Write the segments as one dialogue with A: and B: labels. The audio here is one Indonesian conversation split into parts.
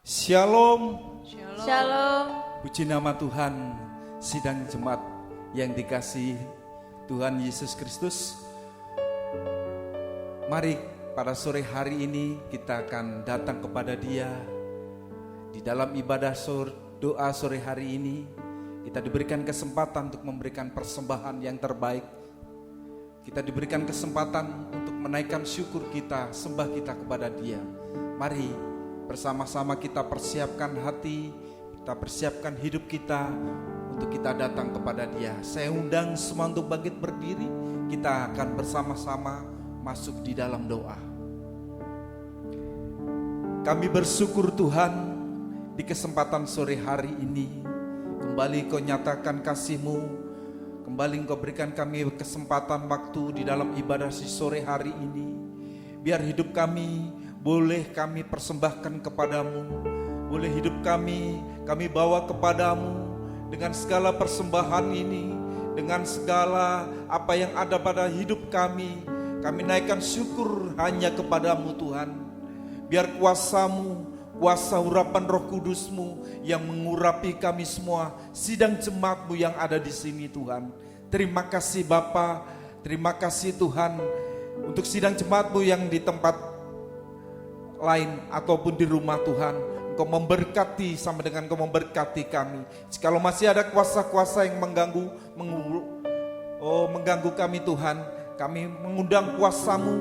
A: Shalom.
B: Shalom.
A: Puji nama Tuhan, sidang jemaat yang dikasihi Tuhan Yesus Kristus. Mari pada sore hari ini kita akan datang kepada Dia. Di dalam ibadah doa sore hari ini, kita diberikan kesempatan untuk memberikan persembahan yang terbaik. Kita diberikan kesempatan untuk menaikkan syukur kita, sembah kita kepada Dia. Mari bersama-sama kita persiapkan hati, kita persiapkan hidup kita untuk kita datang kepada Dia. Saya undang semua untuk bangkit berdiri, kita akan bersama-sama masuk di dalam doa. Kami bersyukur Tuhan, di kesempatan sore hari ini kembali Kau nyatakan kasih-Mu, kembali Kau berikan kami kesempatan waktu di dalam ibadah si sore hari ini. Biar hidup kami boleh kami persembahkan kepadamu, boleh hidup kami bawa kepadamu dengan segala persembahan ini, dengan segala apa yang ada pada hidup kami naikkan syukur hanya kepadamu Tuhan. Biar kuasa-Mu, kuasa urapan Roh Kudus-Mu yang mengurapi kami semua, sidang jemaat-Mu yang ada di sini Tuhan. Terima kasih Bapa, terima kasih Tuhan untuk sidang jemaat-Mu yang di tempat lain ataupun di rumah Tuhan. Engkau memberkati sama dengan Engkau memberkati kami. Jikalau masih ada kuasa-kuasa yang mengganggu kami Tuhan, kami mengundang kuasa-Mu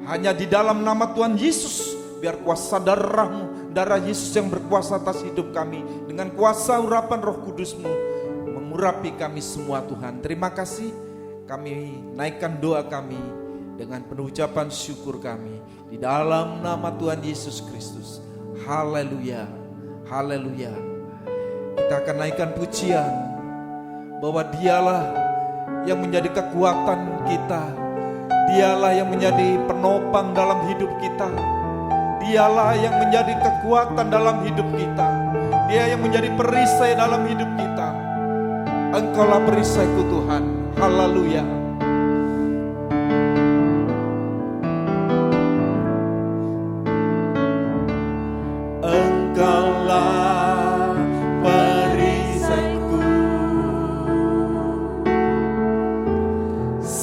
A: hanya di dalam nama Tuhan Yesus. Biar kuasa darah-Mu, darah Yesus yang berkuasa atas hidup kami, dengan kuasa urapan Roh Kudus-Mu mengurapi kami semua Tuhan. Terima kasih, kami naikkan doa kami dengan penuh ucapan syukur kami di dalam nama Tuhan Yesus Kristus. Haleluya, haleluya. Kita akan naikkan pujian bahwa Dialah yang menjadi kekuatan kita, Dialah yang menjadi penopang dalam hidup kita, Dialah yang menjadi kekuatan dalam hidup kita, Dia yang menjadi perisai dalam hidup kita. Engkaulah perisaiku Tuhan. Haleluya.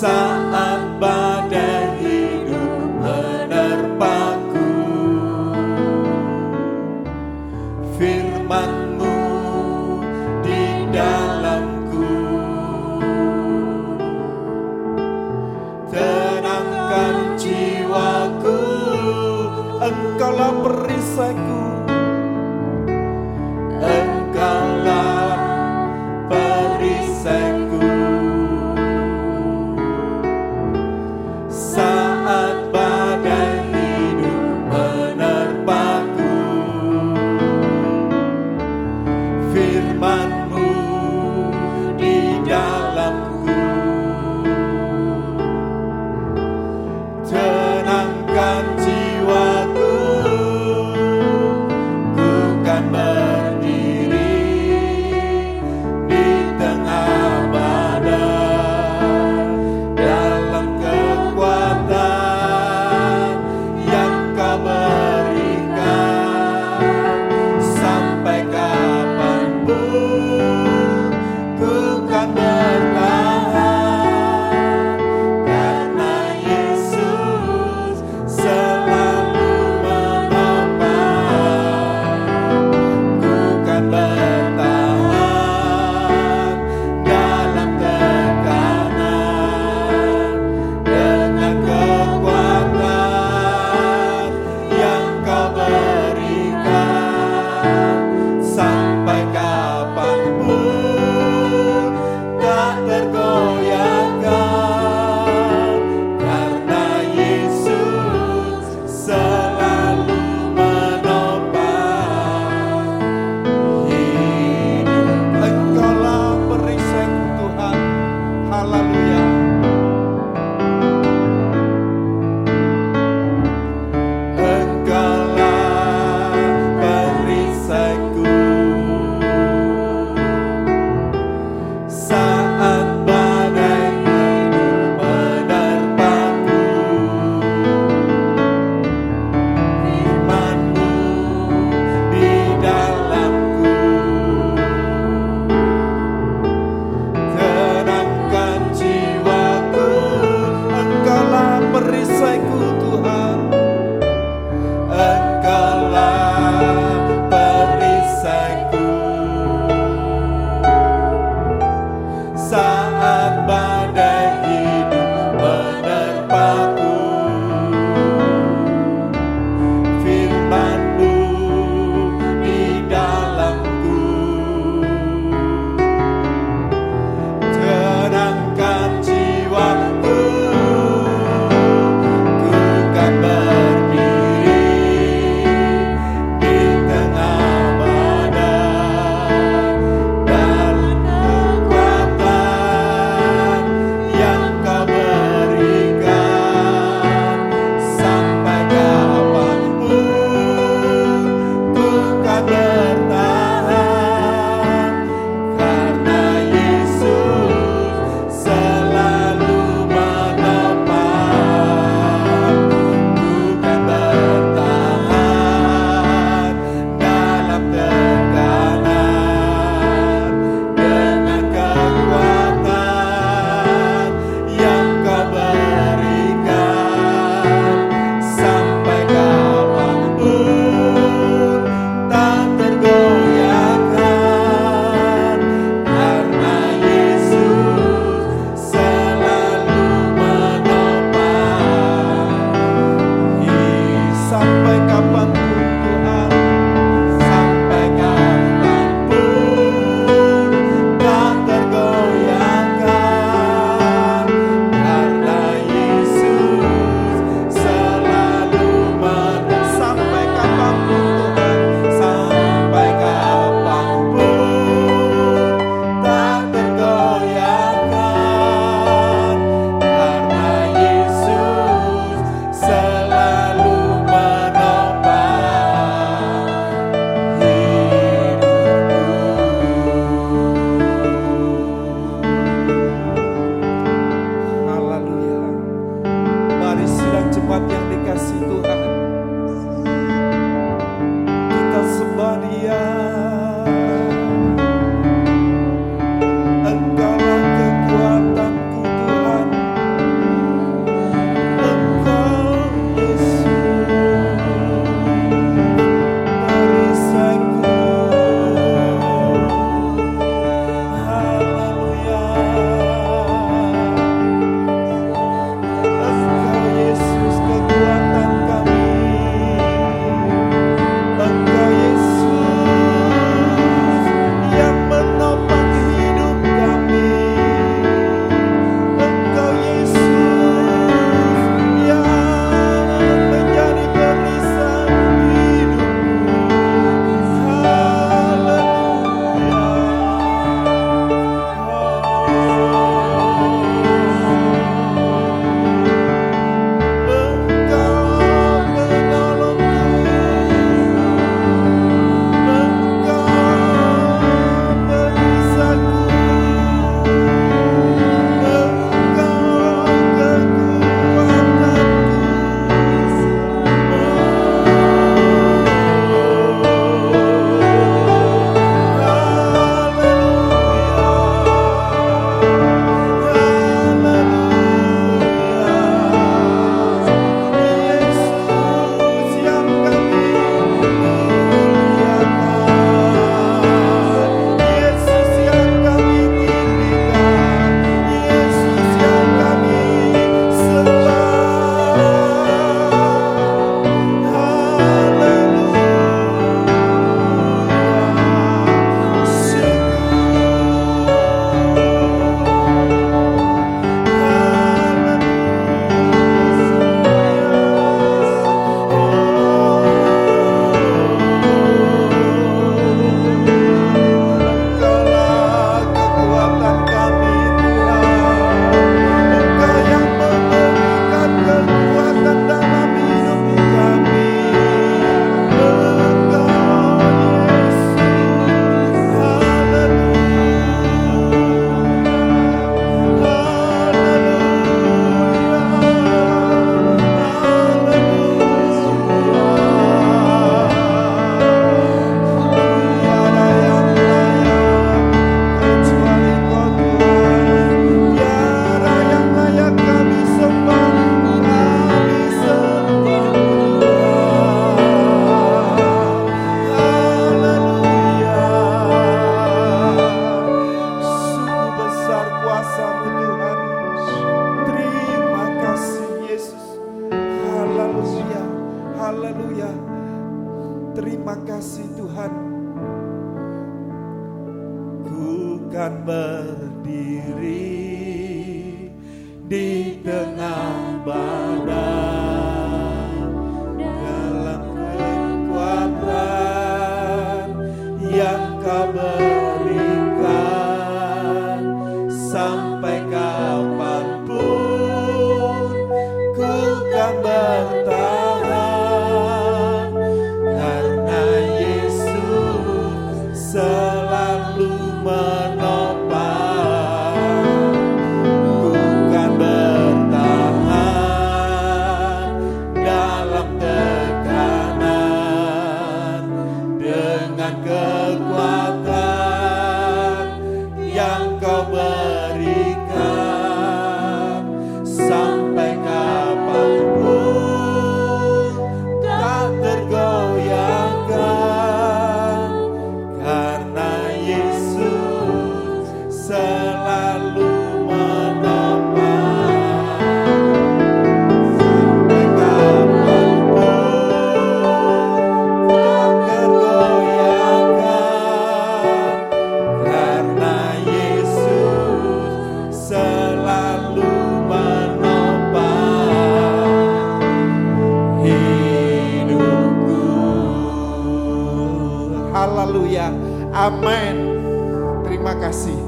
C: Saat badai hidup menerpaku, firman-Mu di dalamku, kan berdiri di tengah badai dalam kekuatan yang Kau berikan. Sampai kapanpun ku kan bertahan, karena Yesus selalu menopang. Ku kan bertahan dalam tekanan dengan kekuatan yang Kau berikan. Sampai kapanpun tak tergoyahkan, karena Yesus selalu menopang. Sampai kapanpun tak tergoyahkan, karena Yesus selalu menopang hidupku.
A: Haleluya, amin. Terima kasih.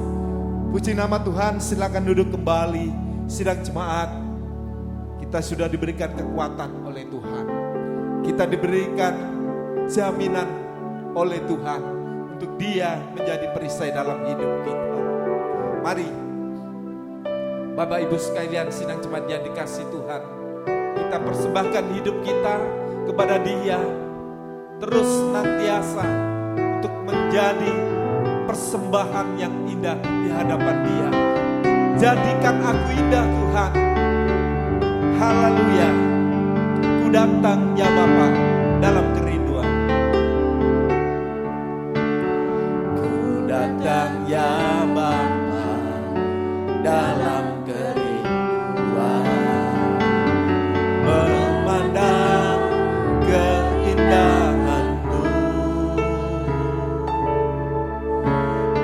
A: Puji nama Tuhan. Silakan duduk kembali. Sidang jemaat, kita sudah diberikan kekuatan oleh Tuhan. Kita diberikan jaminan oleh Tuhan untuk Dia menjadi perisai dalam hidup kita. Mari Bapak Ibu sekalian, sidang jemaat yang dikasih Tuhan, kita persembahkan hidup kita kepada Dia, terus senantiasa untuk menjadi persembahan yang indah di hadapan Dia. Jadikan aku indah Tuhan. Haleluya. Ku datang ya Bapa dalam kerinduan.
C: Ku datang ya Bapa dalam kerinduan, memandang keindahan-Mu.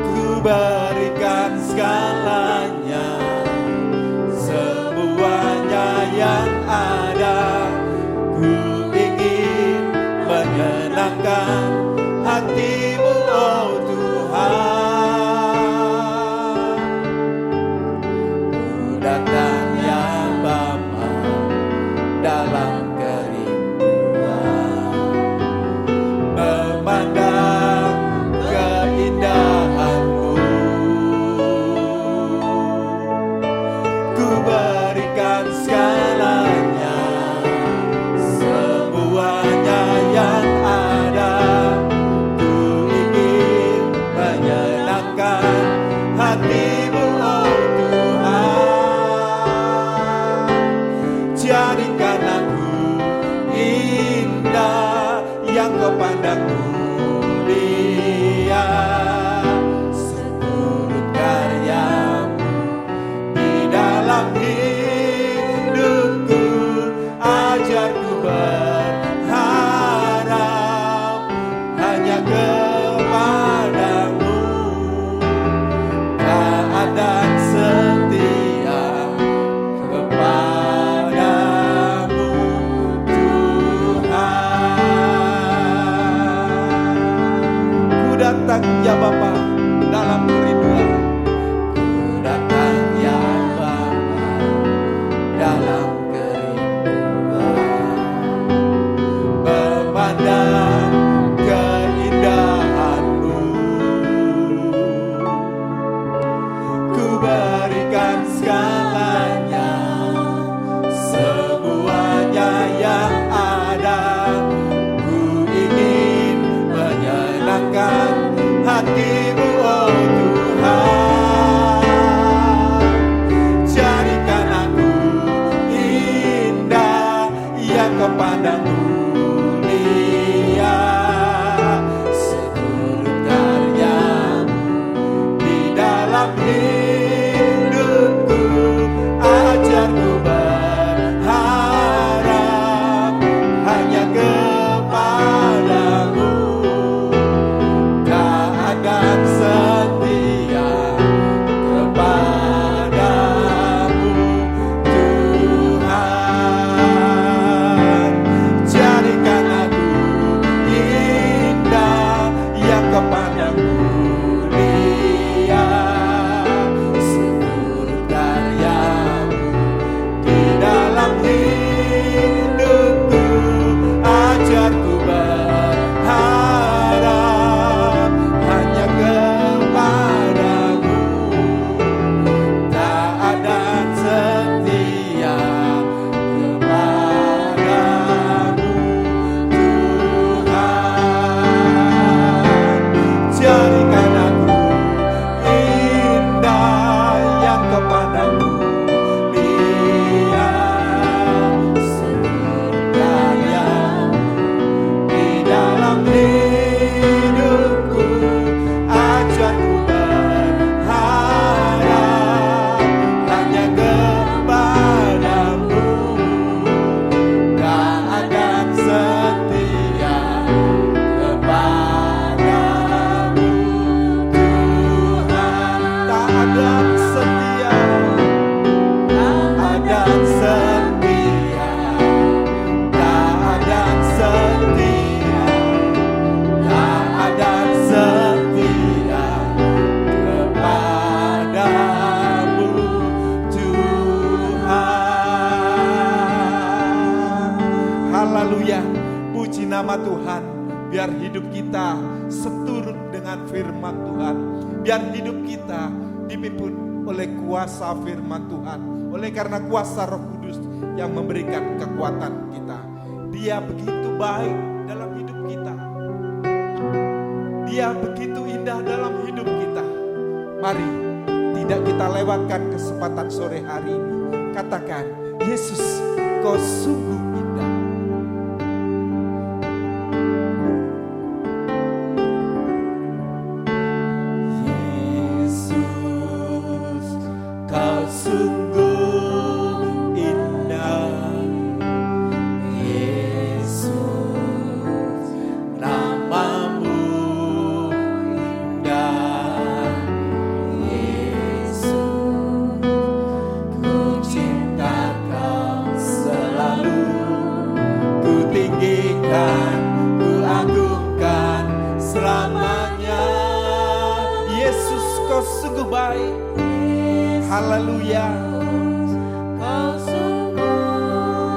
C: Ku berikan segalanya, semuanya yang ada. Ku ingin menyenangkan hati-Mu, oh Tuhan. Ku datang ya Bapa dalam kerinduan, memandang keindahan-Mu. Ku berikan segalanya, semuanya yang ada. Ku ingin menyenangkan hati-Mu, oh Tuhan. Jadikan aku indah yang Kau pandang mulia. Seturut karya-Mu di dalam hidupku, ajarku berharap hanya kepadamu. Taat dan setia kepadamu, Tuhan. Ku datang ya Bapa dalam kerinduan. Ku datang ya Bapa dalam kerinduan, memandang keindahan-Mu. Ku berikan segalanya, semuanya yang ada. Ku ingin menyenangkan hati-Mu, oh Tuhan. Jadikan aku indah yang Kau pandang mulia. Seturut karya-Mu di dalam hidupku, ajarku berharap hanya kepadamu. Taat dan setia nama Tuhan. Biar hidup kita seturut dengan firman Tuhan. Biar hidup kita dipimpin oleh kuasa firman Tuhan. Oleh karena kuasa Roh Kudus yang memberikan kekuatan kita. Dia begitu baik dalam hidup kita. Dia begitu indah dalam hidup kita. Mari tidak kita lewatkan kesempatan sore hari ini. Katakan, Yesus, Kau sungguh indah.
A: Yesus, Kau sungguh indah. Yesus, namamu indah. Yesus, ku cinta Kau selalu. Ku tinggikan, ku agungkan selamanya. Yesus, Kau sungguh baik. Haleluya.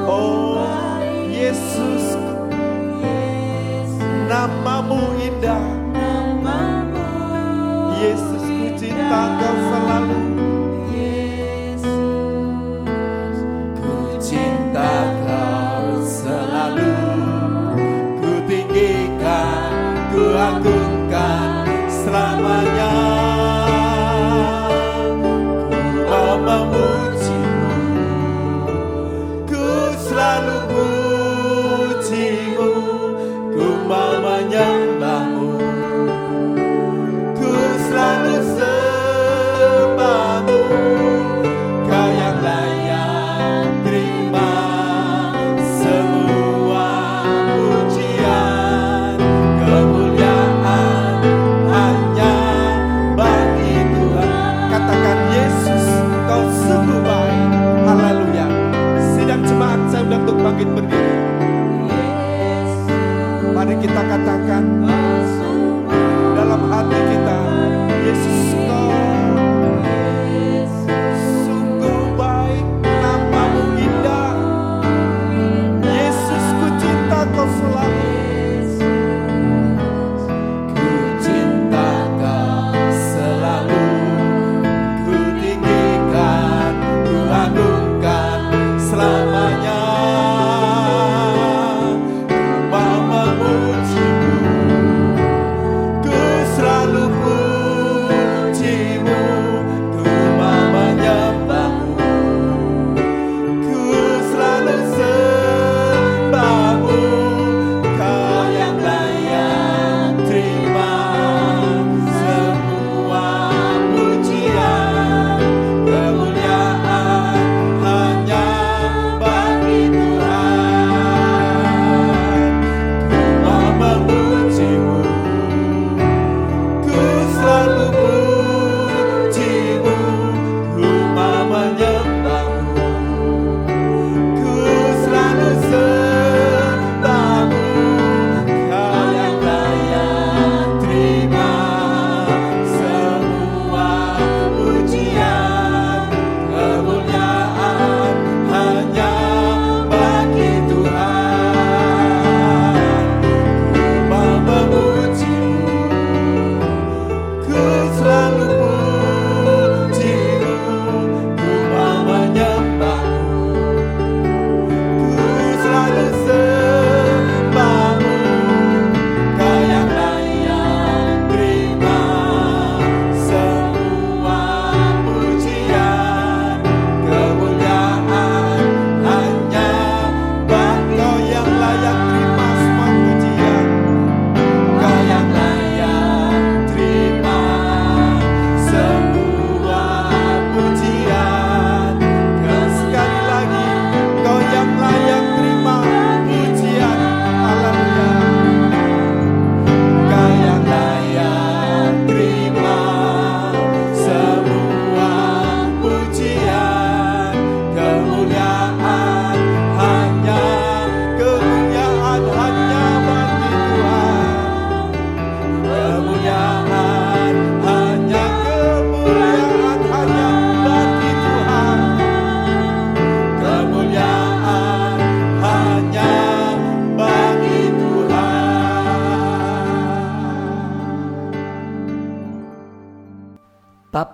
A: Oh Yesus, namamu indah. Yesus, ku cinta Kau selalu. Ku cinta Kau selalu. Ku tinggikan, ku agungkan selamanya. Ku mau memujimu, ku selalu pujimu. Ku mau menyembahmu, ku selalu sembah.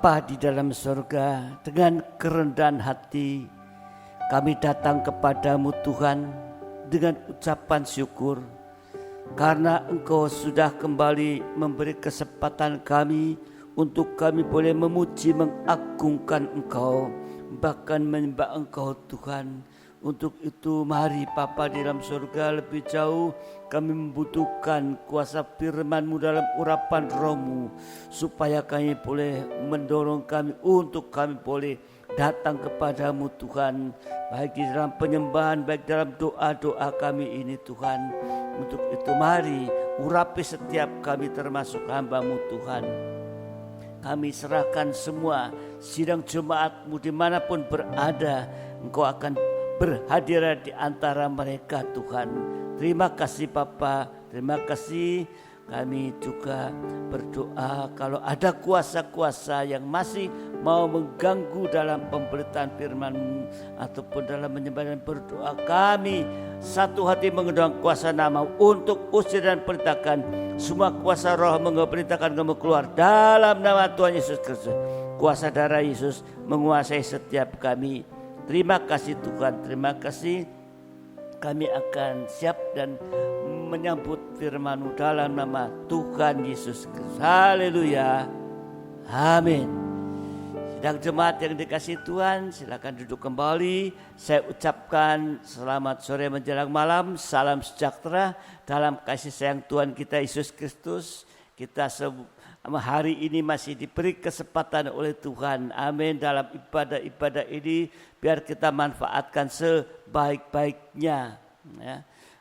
B: Bapa di dalam surga, dengan kerendahan hati kami datang kepadamu Tuhan dengan ucapan syukur karena Engkau sudah kembali memberi kesempatan kami untuk kami boleh memuji, mengagungkan Engkau, bahkan menyembah Engkau Tuhan. Untuk itu mari Bapa di dalam surga, lebih jauh kami membutuhkan kuasa firman-Mu dalam urapan Roh-Mu, supaya kami boleh mendorong kami untuk kami boleh datang kepadamu Tuhan, baik di dalam penyembahan, baik dalam doa-doa kami ini Tuhan. Untuk itu mari urapi setiap kami termasuk hamba-Mu Tuhan. Kami serahkan semua sidang jemaat-Mu dimanapun berada, Engkau akan berhadirat di antara mereka Tuhan. Terima kasih Bapa, terima kasih. Kami juga berdoa kalau ada kuasa-kuasa yang masih mau mengganggu dalam pemberitaan firman-Mu ataupun dalam menyembah dan berdoa, kami satu hati mengundang kuasa nama untuk usir dan perintahkan semua kuasa roh, perintahkan kamu keluar dalam nama Tuhan Yesus Kristus. Kuasa darah Yesus menguasai setiap kami. Terima kasih Tuhan, terima kasih. Kami akan siap dan menyambut firman-Mu dalam nama Tuhan Yesus Kristus. Haleluya. Amin. Sidang jemaat yang dikasihi Tuhan, silakan duduk kembali. Saya ucapkan selamat sore menjelang malam, salam sejahtera dalam kasih sayang Tuhan kita Yesus Kristus. Kita hari ini masih diberi kesempatan oleh Tuhan. Amin. Dalam ibadah-ibadah ini biar kita manfaatkan sebaik-baiknya. Ya.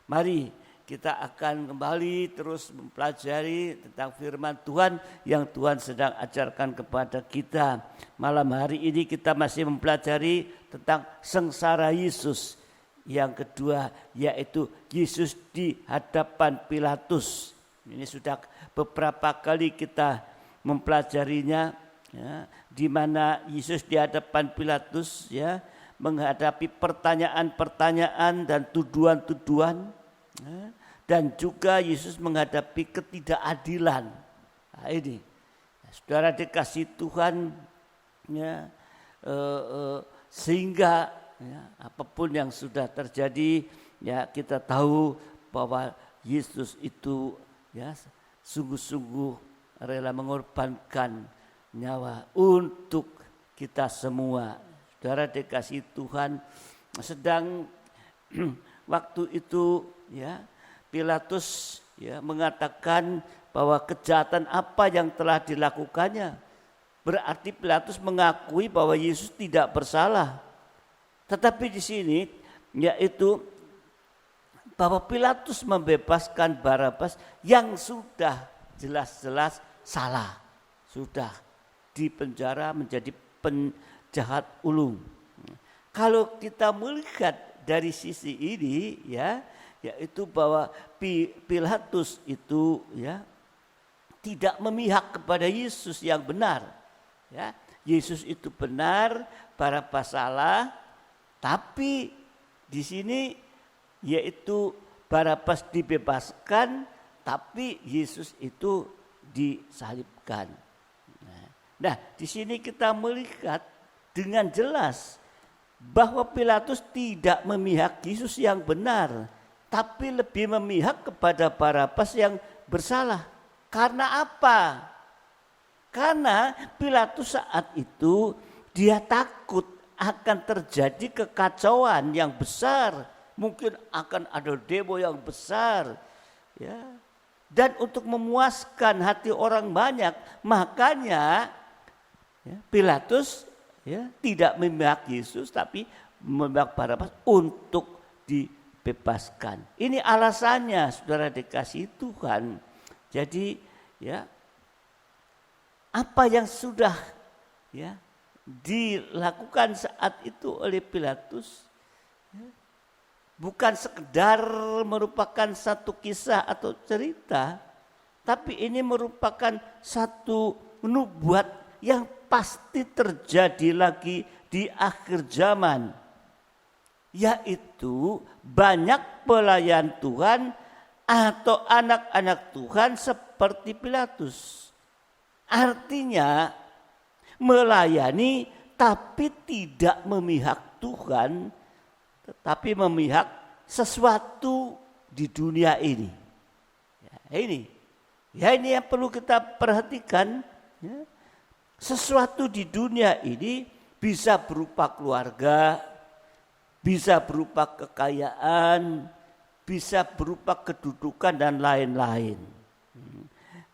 B: Mari kita akan kembali terus mempelajari tentang firman Tuhan yang Tuhan sedang ajarkan kepada kita. Malam hari ini kita masih mempelajari tentang sengsara Yesus. Yang kedua yaitu Yesus di hadapan Pilatus. Ini sudah beberapa kali kita mempelajarinya, ya, di mana Yesus di hadapan Pilatus, ya, menghadapi pertanyaan-pertanyaan dan tuduhan-tuduhan, ya, dan juga Yesus menghadapi ketidakadilan. Nah, ini, saudara dikasih Tuhan, ya, sehingga ya, apapun yang sudah terjadi, ya, kita tahu bahwa Yesus itu, ya, sungguh-sungguh rela mengorbankan nyawa untuk kita semua. Saudara dikasih Tuhan, sedang waktu itu, ya, Pilatus, ya, mengatakan bahwa kejahatan apa yang telah dilakukannya. Berarti Pilatus mengakui bahwa Yesus tidak bersalah. Tetapi di sini yaitu bahwa Pilatus membebaskan Barabas yang sudah jelas-jelas salah, sudah dipenjara menjadi penjahat ulung. Kalau kita melihat dari sisi ini, ya, yaitu bahwa Pilatus itu, ya, tidak memihak kepada Yesus yang benar, ya. Yesus itu benar, Barabas salah, tapi di sini yaitu Barabas dibebaskan, tapi Yesus itu disalibkan. Nah, di sini kita melihat dengan jelas bahwa Pilatus tidak memihak Yesus yang benar, tapi lebih memihak kepada Barabas yang bersalah. Karena apa? Karena Pilatus saat itu dia takut akan terjadi kekacauan yang besar. Mungkin akan ada demo yang besar, ya. Dan untuk memuaskan hati orang banyak, makanya, ya, Pilatus, ya, tidak memihak Yesus tapi memihak Barabas untuk dibebaskan. Ini alasannya, saudara dikasih Tuhan. Jadi, ya, apa yang sudah, ya, dilakukan saat itu oleh Pilatus, ya, bukan sekedar merupakan satu kisah atau cerita, tapi ini merupakan satu nubuat yang pasti terjadi lagi di akhir zaman. Yaitu banyak pelayan Tuhan atau anak-anak Tuhan seperti Pilatus. Artinya melayani tapi tidak memihak Tuhan, tetapi memihak sesuatu di dunia ini. Ini yang perlu kita perhatikan. Ya. Sesuatu di dunia ini bisa berupa keluarga, bisa berupa kekayaan, bisa berupa kedudukan dan lain-lain.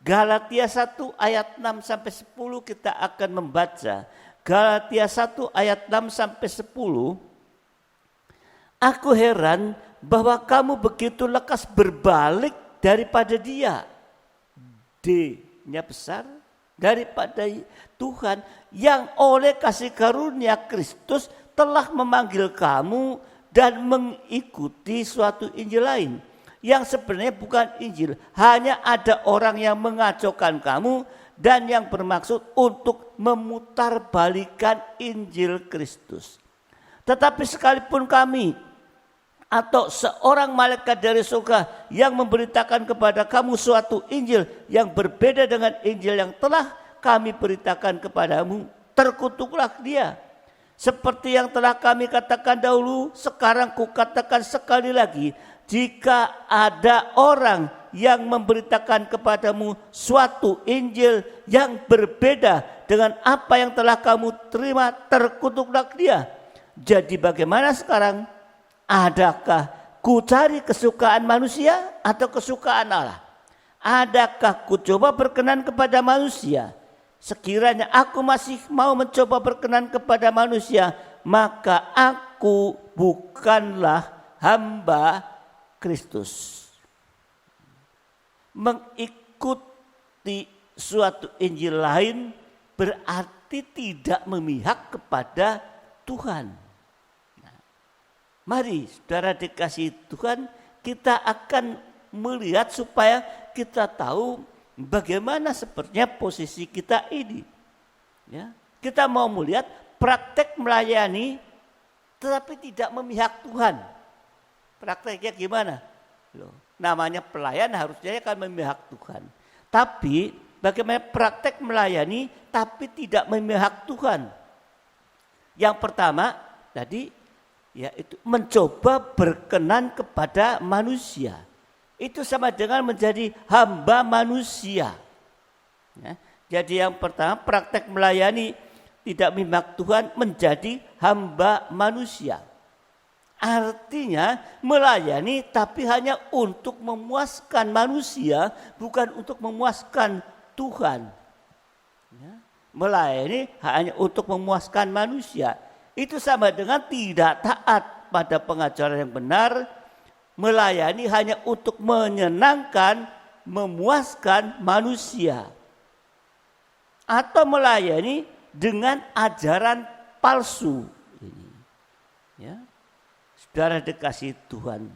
B: Galatia 1 ayat 6 sampai 10 kita akan membaca. Galatia 1 ayat 6 sampai 10. Aku heran bahwa kamu begitu lekas berbalik daripada Dia. D-nya besar, daripada Tuhan yang oleh kasih karunia Kristus telah memanggil kamu dan mengikuti suatu Injil lain yang sebenarnya bukan Injil, hanya ada orang yang mengacaukan kamu dan yang bermaksud untuk memutarbalikkan Injil Kristus. Tetapi sekalipun kami atau seorang malaikat dari surga yang memberitakan kepada kamu suatu Injil yang berbeda dengan Injil yang telah kami beritakan kepadamu, terkutuklah dia. Seperti yang telah kami katakan dahulu, sekarang kukatakan sekali lagi, jika ada orang yang memberitakan kepadamu suatu Injil yang berbeda dengan apa yang telah kamu terima, terkutuklah dia. Jadi bagaimana sekarang? Adakah ku cari kesukaan manusia atau kesukaan Allah? Adakah ku coba berkenan kepada manusia? Sekiranya aku masih mau mencoba berkenan kepada manusia, maka aku bukanlah hamba Kristus. Mengikuti suatu Injil lain berarti tidak memihak kepada Tuhan. Mari saudara dikasihi Tuhan, kita akan melihat supaya kita tahu bagaimana sepertinya posisi kita ini. Ya, kita mau melihat praktek melayani tetapi tidak memihak Tuhan. Prakteknya gimana? Loh, namanya pelayan harusnya kan memihak Tuhan. Tapi bagaimana praktek melayani tapi tidak memihak Tuhan? Yang pertama tadi yaitu mencoba berkenan kepada manusia. Itu sama dengan menjadi hamba manusia. Ya, jadi yang pertama praktek melayani tidak memihak Tuhan menjadi hamba manusia. Artinya melayani tapi hanya untuk memuaskan manusia, bukan untuk memuaskan Tuhan. Ya, melayani hanya untuk memuaskan manusia. Itu sama dengan tidak taat pada pengajaran yang benar, melayani hanya untuk menyenangkan, memuaskan manusia. Atau melayani dengan ajaran palsu. Ya. Saudara dikasihi Tuhan,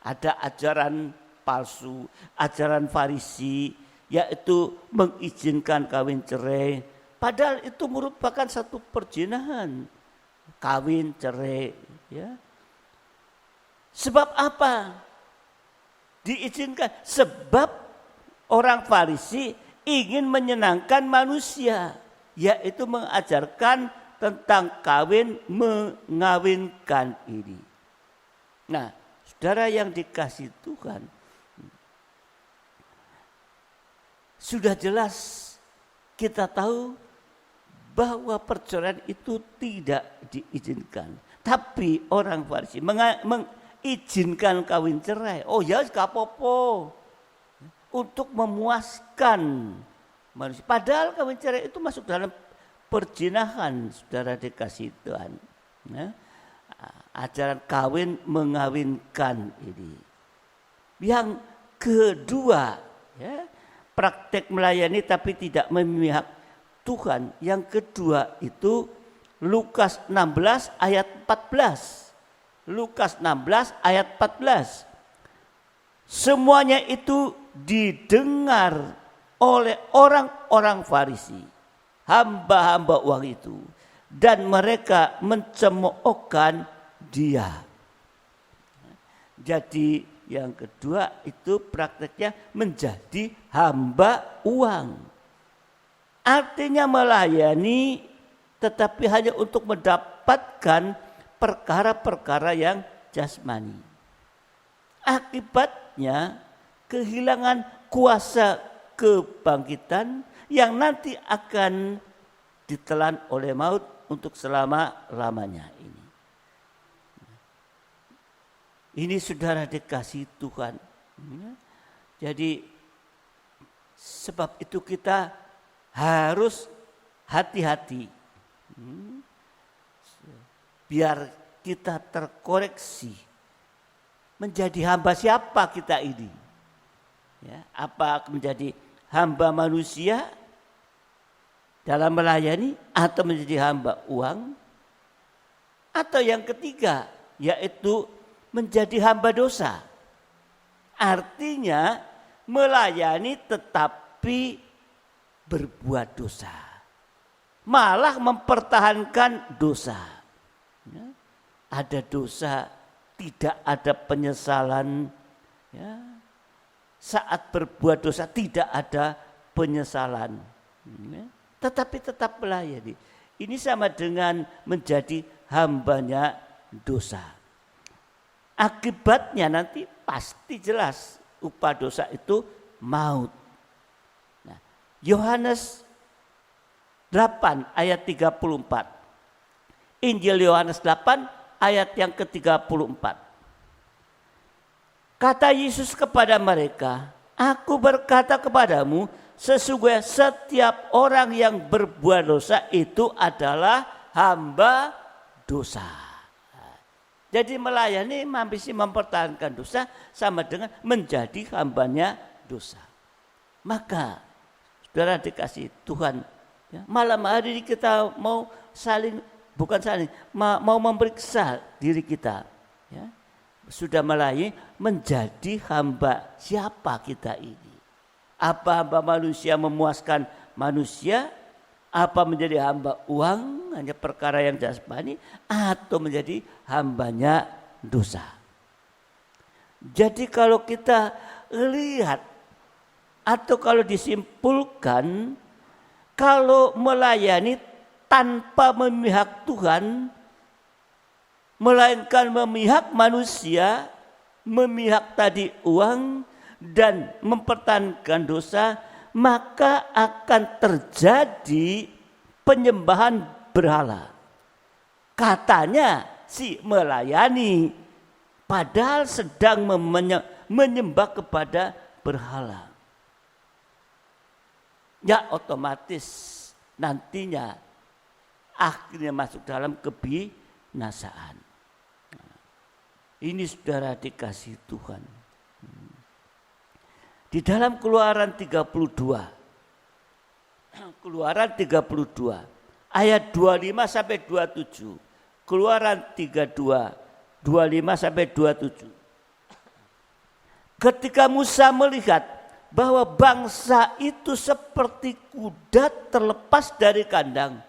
B: ada ajaran palsu, ajaran Farisi, yaitu mengizinkan kawin cerai. Padahal itu merupakan satu perzinahan. Kawin cerai, ya. Sebab apa diizinkan? Sebab orang Farisi ingin menyenangkan manusia, yaitu mengajarkan tentang kawin mengawinkan ini. Nah, saudara yang dikasihi Tuhan, sudah jelas kita tahu bahwa perceraian itu tidak diizinkan. Tapi orang Farisi mengizinkan kawin cerai. Oh ya, gak apa-apa. Untuk memuaskan manusia. Padahal kawin cerai itu masuk dalam perzinahan, saudara dikasihi Tuhan. Ya. Ajaran kawin mengawinkan ini. Yang kedua, ya, praktek melayani tapi tidak memihak Tuhan. Yang kedua itu Lukas 16 ayat 14. Lukas 16 ayat 14. Semuanya itu didengar oleh orang-orang Farisi, hamba-hamba uang itu, dan mereka mencemoohkan dia. Jadi yang kedua itu prakteknya menjadi hamba uang. Artinya melayani tetapi hanya untuk mendapatkan perkara-perkara yang jasmani. Akibatnya kehilangan kuasa kebangkitan yang nanti akan ditelan oleh maut untuk selama-lamanya ini. Ini saudara dikasih Tuhan. Jadi sebab itu kita harus hati-hati. Biar kita terkoreksi. Menjadi hamba siapa kita ini? Ya, apa menjadi hamba manusia dalam melayani atau menjadi hamba uang? Atau yang ketiga yaitu menjadi hamba dosa. Artinya melayani tetapi berbuat dosa. Malah mempertahankan dosa. Ya, ada dosa, tidak ada penyesalan. Ya, saat berbuat dosa tidak ada penyesalan. Ya, tetapi tetap melayani. Ini sama dengan menjadi hambanya dosa. Akibatnya nanti pasti jelas, upah dosa itu maut. Nah, Yohanes 8 ayat 34. Injil Yohanes 8 ayat yang ke-34. Kata Yesus kepada mereka, "Aku berkata kepadamu, sesungguhnya setiap orang yang berbuat dosa itu adalah hamba dosa." Jadi melayani masih mempertahankan dosa sama dengan menjadi hambanya dosa. Maka saudara dikasih Tuhan, ya, malam hari ini kita mau mau memeriksa diri kita. Ya. Sudah melayani menjadi hamba siapa kita ini? Apa hamba manusia memuaskan manusia? Apa menjadi hamba uang, hanya perkara yang jasmani, atau menjadi hambanya dosa? Jadi kalau kita lihat atau kalau disimpulkan, kalau melayani tanpa memihak Tuhan, melainkan memihak manusia, memihak tadi uang dan mempertahankan dosa, maka akan terjadi penyembahan berhala. Katanya si melayani, padahal sedang menyembah kepada berhala. Ya otomatis nantinya akhirnya masuk dalam kebinasaan. Ini saudara dikasih Tuhan. Di dalam Keluaran 32 ayat 25 sampai 27. Keluaran 32 25 sampai 27. Ketika Musa melihat bahwa bangsa itu seperti kuda terlepas dari kandang,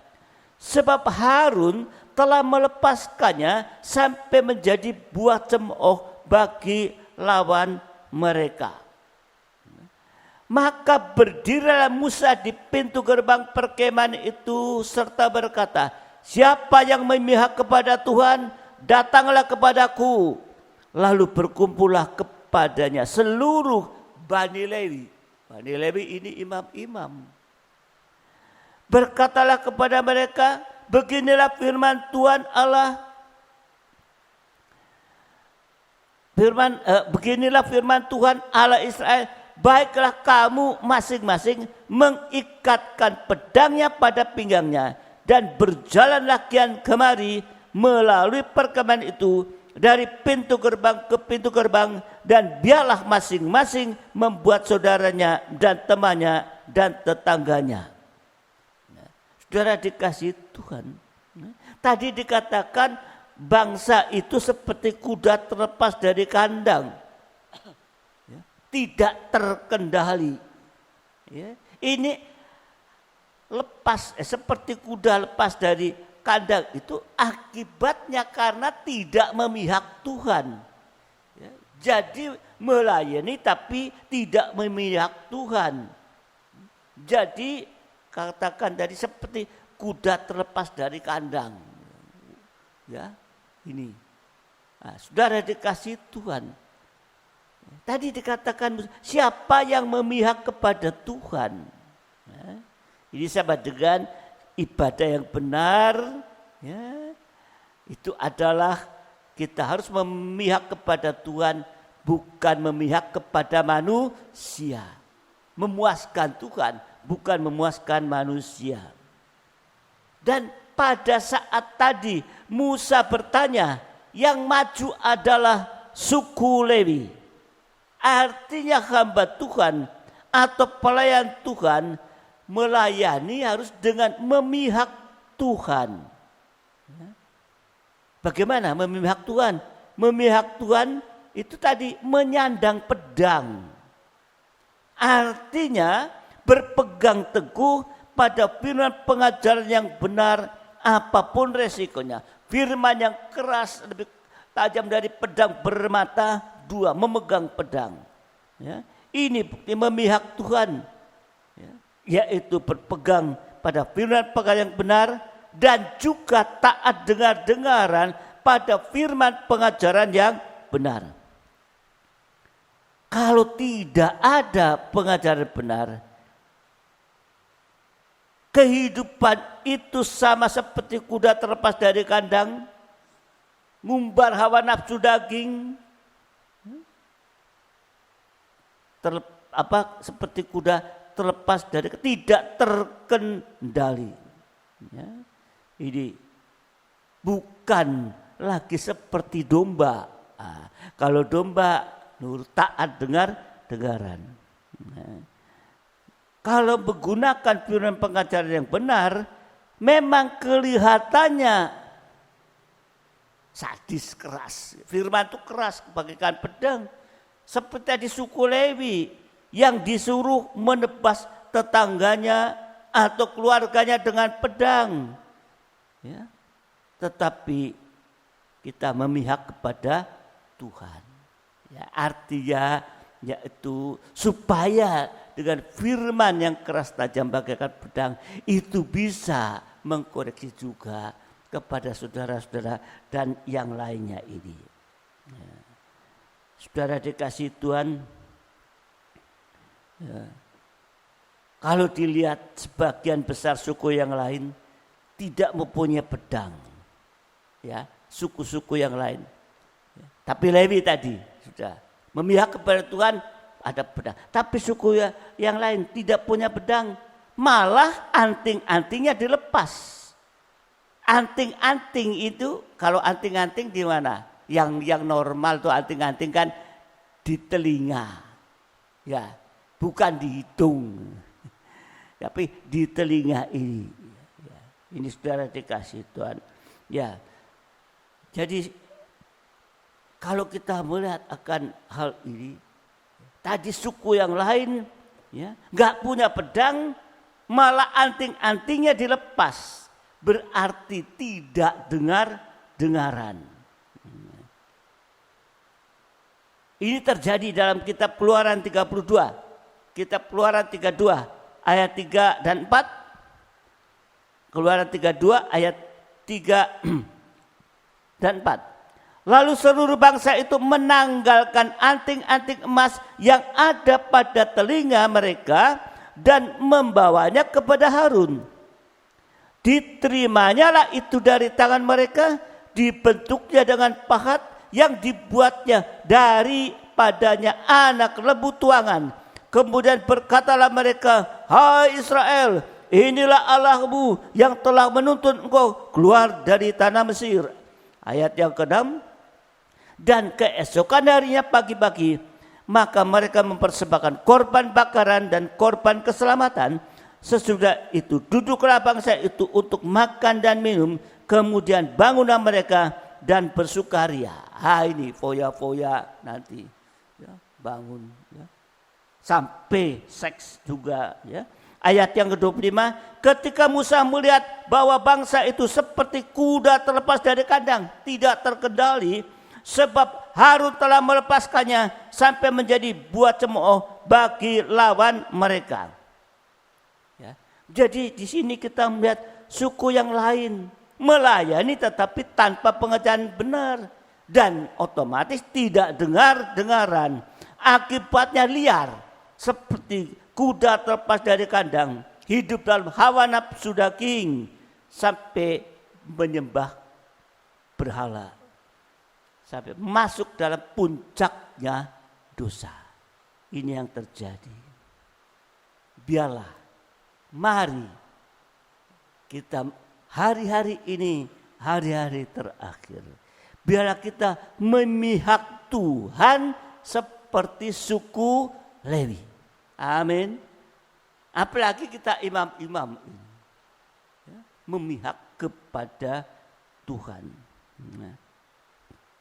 B: sebab Harun telah melepaskannya sampai menjadi buah cemooh bagi lawan mereka. Maka berdirilah Musa di pintu gerbang perkemahan itu serta berkata, "Siapa yang memihak kepada Tuhan, datanglah kepadaku." Lalu berkumpullah kepadanya seluruh Bani Lewi. Bani Lewi ini imam-imam. Berkatalah kepada mereka, "Beginilah firman Tuhan Allah. Beginilah firman Tuhan Allah Israel. Baiklah kamu masing-masing mengikatkan pedangnya pada pinggangnya dan berjalanlah kian kemari melalui perkemahan itu dari pintu gerbang ke pintu gerbang, dan biarlah masing-masing membuat saudaranya dan temannya dan tetangganya." Saudara dikasih Tuhan, tadi dikatakan bangsa itu seperti kuda terlepas dari kandang, tidak terkendali. Ini lepas, seperti kuda lepas dari kandang itu akibatnya karena tidak memihak Tuhan. Jadi melayani tapi tidak memihak Tuhan. Jadi katakan tadi seperti kuda terlepas dari kandang. Ya, ini. Nah, saudara dikasih Tuhan. Tadi dikatakan siapa yang memihak kepada Tuhan. Ya, ini sama dengan ibadah yang benar. Ya, itu adalah kita harus memihak kepada Tuhan, bukan memihak kepada manusia. Memuaskan Tuhan, bukan memuaskan manusia. Dan pada saat tadi Musa bertanya, yang maju adalah suku Lewi. Artinya hamba Tuhan atau pelayan Tuhan melayani harus dengan memihak Tuhan. Bagaimana memihak Tuhan? Memihak Tuhan itu tadi menyandang pedang. Artinya berpegang teguh pada firman pengajaran yang benar apapun resikonya. Firman yang keras lebih tajam dari pedang bermata dua, memegang pedang. Ya, ini bukti memihak Tuhan. Ya, yaitu berpegang pada firman pengajaran yang benar dan juga taat dengar-dengaran pada firman pengajaran yang benar. Kalau tidak ada pengajaran benar, kehidupan itu sama seperti kuda terlepas dari kandang, ngumbar hawa nafsu daging, seperti kuda terlepas dari, tidak terkendali. Ya, ini bukan lagi seperti domba. Nah, kalau domba nurut taat dengar-dengaran. Nah, kalau menggunakan firman pengajaran yang benar, memang kelihatannya sadis, keras. Firman itu keras bagaikan pedang. Seperti di suku Lewi yang disuruh menebas tetangganya atau keluarganya dengan pedang. Ya. Tetapi kita memihak kepada Tuhan. Ya, artinya yaitu supaya dengan firman yang keras tajam bagaikan pedang itu bisa mengkoreksi juga kepada saudara-saudara dan yang lainnya ini. Ya. Saudara dikasih Tuhan, ya, kalau dilihat sebagian besar suku yang lain tidak mempunyai pedang, ya, suku-suku yang lain. Ya. Tapi Lewi tadi sudah memihak kepada Tuhan, ada pedang. Tapi suku yang lain tidak punya pedang, malah anting-antingnya dilepas. Anting-anting itu, kalau anting-anting di mana? Yang normal tuh anting-anting kan di telinga, ya, bukan di hidung, tapi di telinga ini. Ya, ini saudara dikasih Tuhan. Ya, jadi kalau kita melihat akan hal ini, tadi suku yang lain, ya, nggak punya pedang, malah anting-antingnya dilepas, berarti tidak dengar-dengaran. Ini terjadi dalam kitab Keluaran 32. Kitab Keluaran 32 ayat 3 dan 4. Keluaran 32 ayat 3 dan 4. Lalu seluruh bangsa itu menanggalkan anting-anting emas yang ada pada telinga mereka dan membawanya kepada Harun. Diterimanya itu dari tangan mereka, dibentuknya dengan pahat yang dibuatnya daripadanya anak lembu tuangan. Kemudian berkatalah mereka, hai Israel, inilah Allahmu yang telah menuntun engkau keluar dari tanah Mesir. Ayat yang ke-6. Dan keesokan harinya pagi-pagi, maka mereka mempersembahkan korban bakaran dan korban keselamatan. Sesudah itu duduklah bangsa itu untuk makan dan minum. Kemudian bangunlah mereka dan bersukaria. Ini foya-foya nanti, ya, bangun, ya. Sampai seks juga, ya. Ayat yang ke-25, ketika Musa melihat bahwa bangsa itu seperti kuda terlepas dari kandang, tidak terkendali, sebab Harun telah melepaskannya sampai menjadi buah cemooh bagi lawan mereka. Ya. Jadi di sini kita melihat suku yang lain melayani tetapi tanpa pengertian benar dan otomatis tidak dengaran. Akibatnya liar seperti kuda terlepas dari kandang, hidup dalam hawa nafsu daging sampai menyembah berhala, sampai masuk dalam puncaknya dosa. Ini yang terjadi. Biarlah, mari kita hari-hari ini, hari-hari terakhir, biarlah kita memihak Tuhan seperti suku Lewi. Amin. Apalagi kita imam-imam ini, ya, memihak kepada Tuhan. Nah,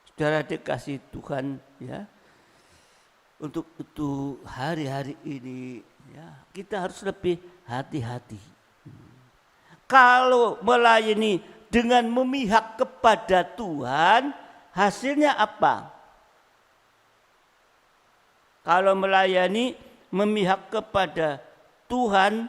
B: saudara dikasih Tuhan, ya, untuk itu hari-hari ini, ya, kita harus lebih hati-hati. Kalau melayani dengan memihak kepada Tuhan, hasilnya apa? Kalau melayani memihak kepada Tuhan,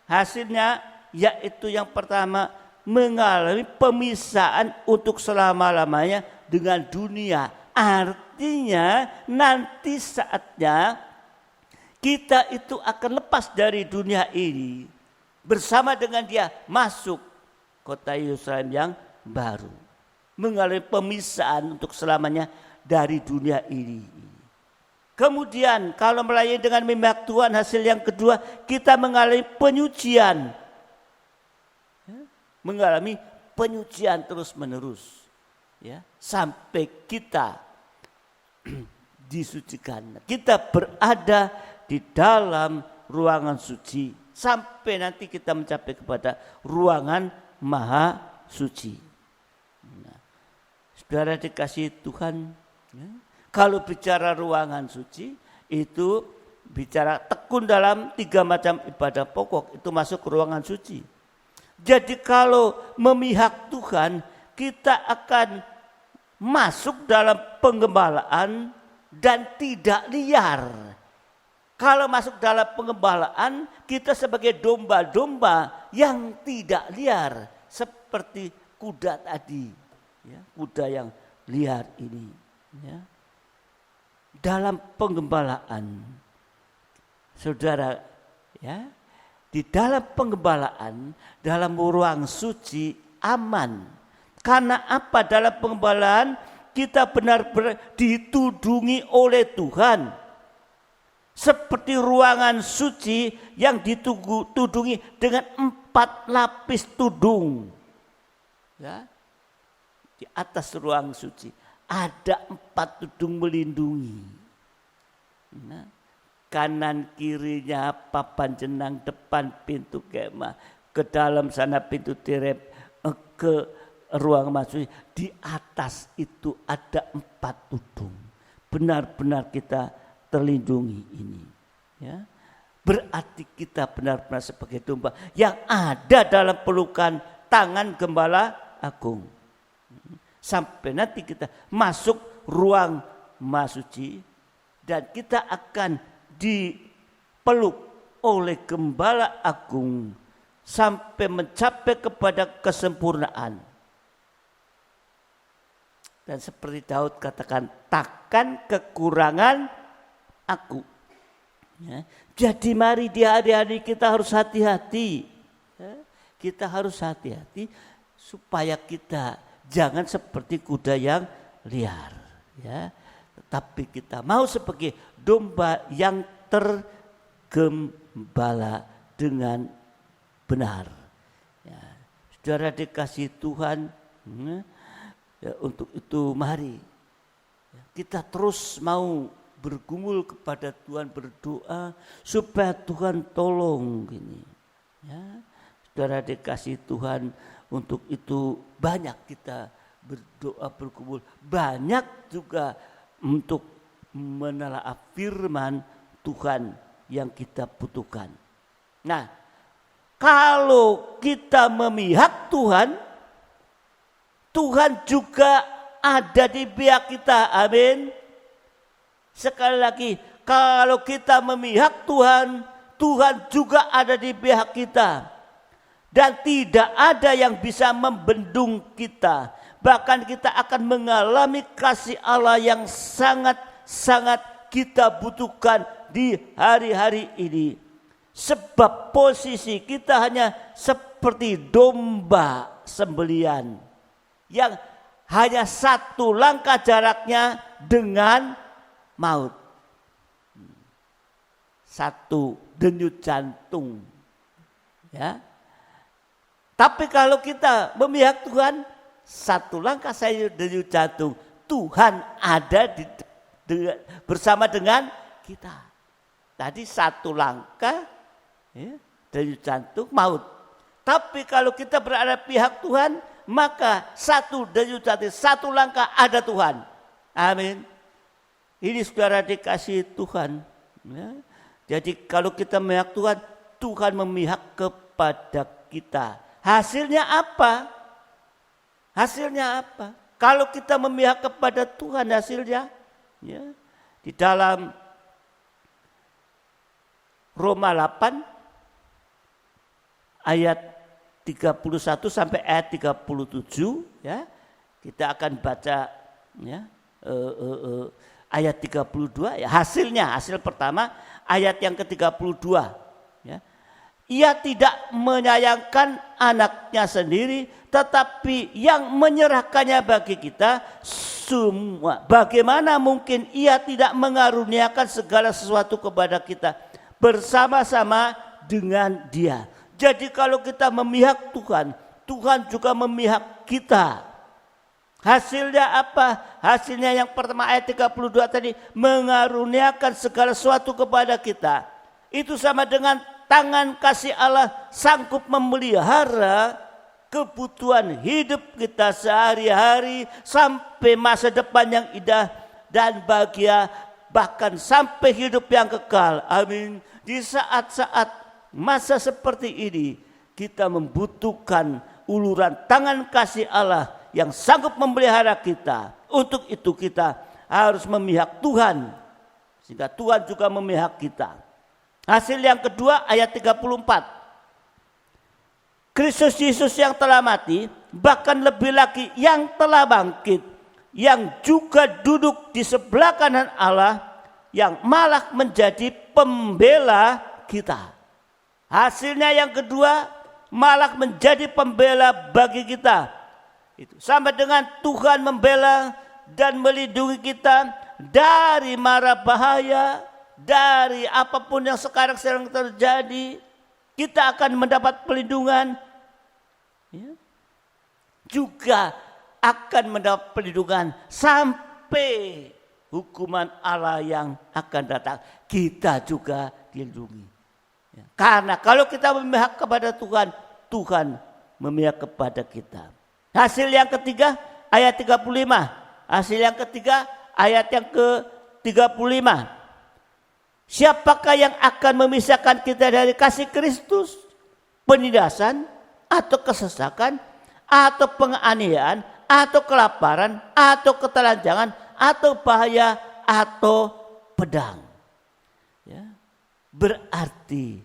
B: hasilnya yaitu yang pertama, mengalami pemisahan untuk selama-lamanya dengan dunia. Artinya nanti saatnya kita itu akan lepas dari dunia ini, bersama dengan Dia masuk kota Yerusalem yang baru, mengalami pemisahan untuk selamanya dari dunia ini. Kemudian kalau melayani dengan memihak Tuhan, hasil yang kedua, kita mengalami penyucian. Mengalami penyucian terus menerus, ya, sampai kita disucikan. Kita berada di dalam ruangan suci sampai nanti kita mencapai kepada ruangan maha suci. Nah, saudara dikasih Tuhan, ya, kalau bicara ruangan suci itu bicara tekun dalam 3 macam ibadah pokok, itu masuk ke ruangan suci. Jadi kalau memihak Tuhan, kita akan masuk dalam penggembalaan dan tidak liar. Kalau masuk dalam penggembalaan, kita sebagai domba-domba yang tidak liar, seperti kuda tadi, ya, kuda yang liar ini, ya. Dalam penggembalaan, saudara, ya, di dalam penggembalaan, dalam ruang suci aman. Karena apa? Dalam penggembalaan kita benar-benar ditudungi oleh Tuhan. Seperti ruangan suci yang ditudungi dengan 4 lapis tudung. Ya. Di atas ruang suci ada 4 tudung melindungi. Nah, kanan kirinya papan jenang, depan pintu kemah, ke dalam sana pintu tirai, ke ruang masuk. Di atas itu ada 4 tudung. Benar-benar kita terlindungi ini, ya. Berarti kita benar-benar sebagai domba yang ada dalam pelukan tangan Gembala Agung. Sampai nanti kita masuk ruang masuci dan kita akan dipeluk oleh Gembala Agung sampai mencapai kepada kesempurnaan. Dan seperti Daud katakan, takkan kekurangan aku. Ya. Jadi mari di hari-hari kita harus hati-hati. Ya. Kita harus hati-hati supaya kita jangan seperti kuda yang liar. Ya. Tetapi kita mau sebagai domba yang tergembala dengan benar. Ya. Saudara dikasih Tuhan, ya, untuk itu mari kita terus mau bergumul kepada Tuhan, berdoa supaya Tuhan tolong gini. Ya. Saudara dikasih Tuhan, untuk itu banyak kita berdoa bergumul, banyak juga untuk menelaah firman Tuhan yang kita butuhkan. Nah, kalau kita memihak Tuhan, Tuhan juga ada di pihak kita. Amin. Sekali lagi, kalau kita memihak Tuhan, Tuhan juga ada di pihak kita. dan tidak ada yang bisa membendung kita. Bahkan kita akan mengalami kasih Allah yang sangat-sangat kita butuhkan di hari-hari ini. Sebab posisi kita hanya seperti domba sembelian yang hanya satu langkah jaraknya dengan maut. Satu denyut jantung. Ya. Tapi kalau kita memihak Tuhan, satu langkah saya denyut jantung, Tuhan ada bersama dengan kita. Tadi satu langkah ya, denyut jantung maut. Tapi kalau kita berada pihak Tuhan, maka satu denyut jantung, satu langkah ada Tuhan. Amin. Ini saudara dikasih Tuhan. Ya. Jadi kalau kita memihak Tuhan, Tuhan memihak kepada kita. Hasilnya apa? Hasilnya apa? Kalau kita memihak kepada Tuhan, hasilnya ya, di dalam Roma 8 ayat 31 sampai ayat 37 ya. Kita akan baca ya, ayat 32 ya, hasil pertama ayat yang ke-32 ya. Ia tidak menyayangkan anaknya sendiri, tetapi yang menyerahkannya bagi kita semua. Bagaimana mungkin ia tidak mengaruniakan segala sesuatu kepada kita bersama-sama dengan dia. Jadi kalau kita memihak Tuhan, Tuhan juga memihak kita. Hasilnya apa? Hasilnya yang pertama ayat 32 tadi, mengaruniakan segala sesuatu kepada kita. Itu sama dengan tangan kasih Allah sanggup memelihara kebutuhan hidup kita sehari-hari sampai masa depan yang indah dan bahagia, bahkan sampai hidup yang kekal. Amin. Di saat-saat masa seperti ini kita membutuhkan uluran tangan kasih Allah yang sanggup memelihara kita. Untuk itu kita harus memihak Tuhan, sehingga Tuhan juga memihak kita. Hasil yang kedua ayat 34. Kristus Yesus yang telah mati, bahkan lebih lagi yang telah bangkit, yang juga duduk di sebelah kanan Allah, yang malah menjadi pembela kita. Hasilnya yang kedua, malah menjadi pembela bagi kita. Itu sama dengan Tuhan membela dan melindungi kita dari mara bahaya, dari apapun yang sekarang sedang terjadi. Kita akan mendapat pelindungan ya. Juga akan mendapat pelindungan sampai hukuman Allah yang akan datang. Kita juga dilindungi ya. Karena kalau kita memihak kepada Tuhan, Tuhan memihak kepada kita. Hasil yang ketiga ayat 35. Hasil yang ketiga ayat yang ke-35. Siapakah yang akan memisahkan kita dari kasih Kristus? Penindasan atau kesesakan atau penganiayaan atau kelaparan atau ketelanjangan atau bahaya atau pedang. Ya. Berarti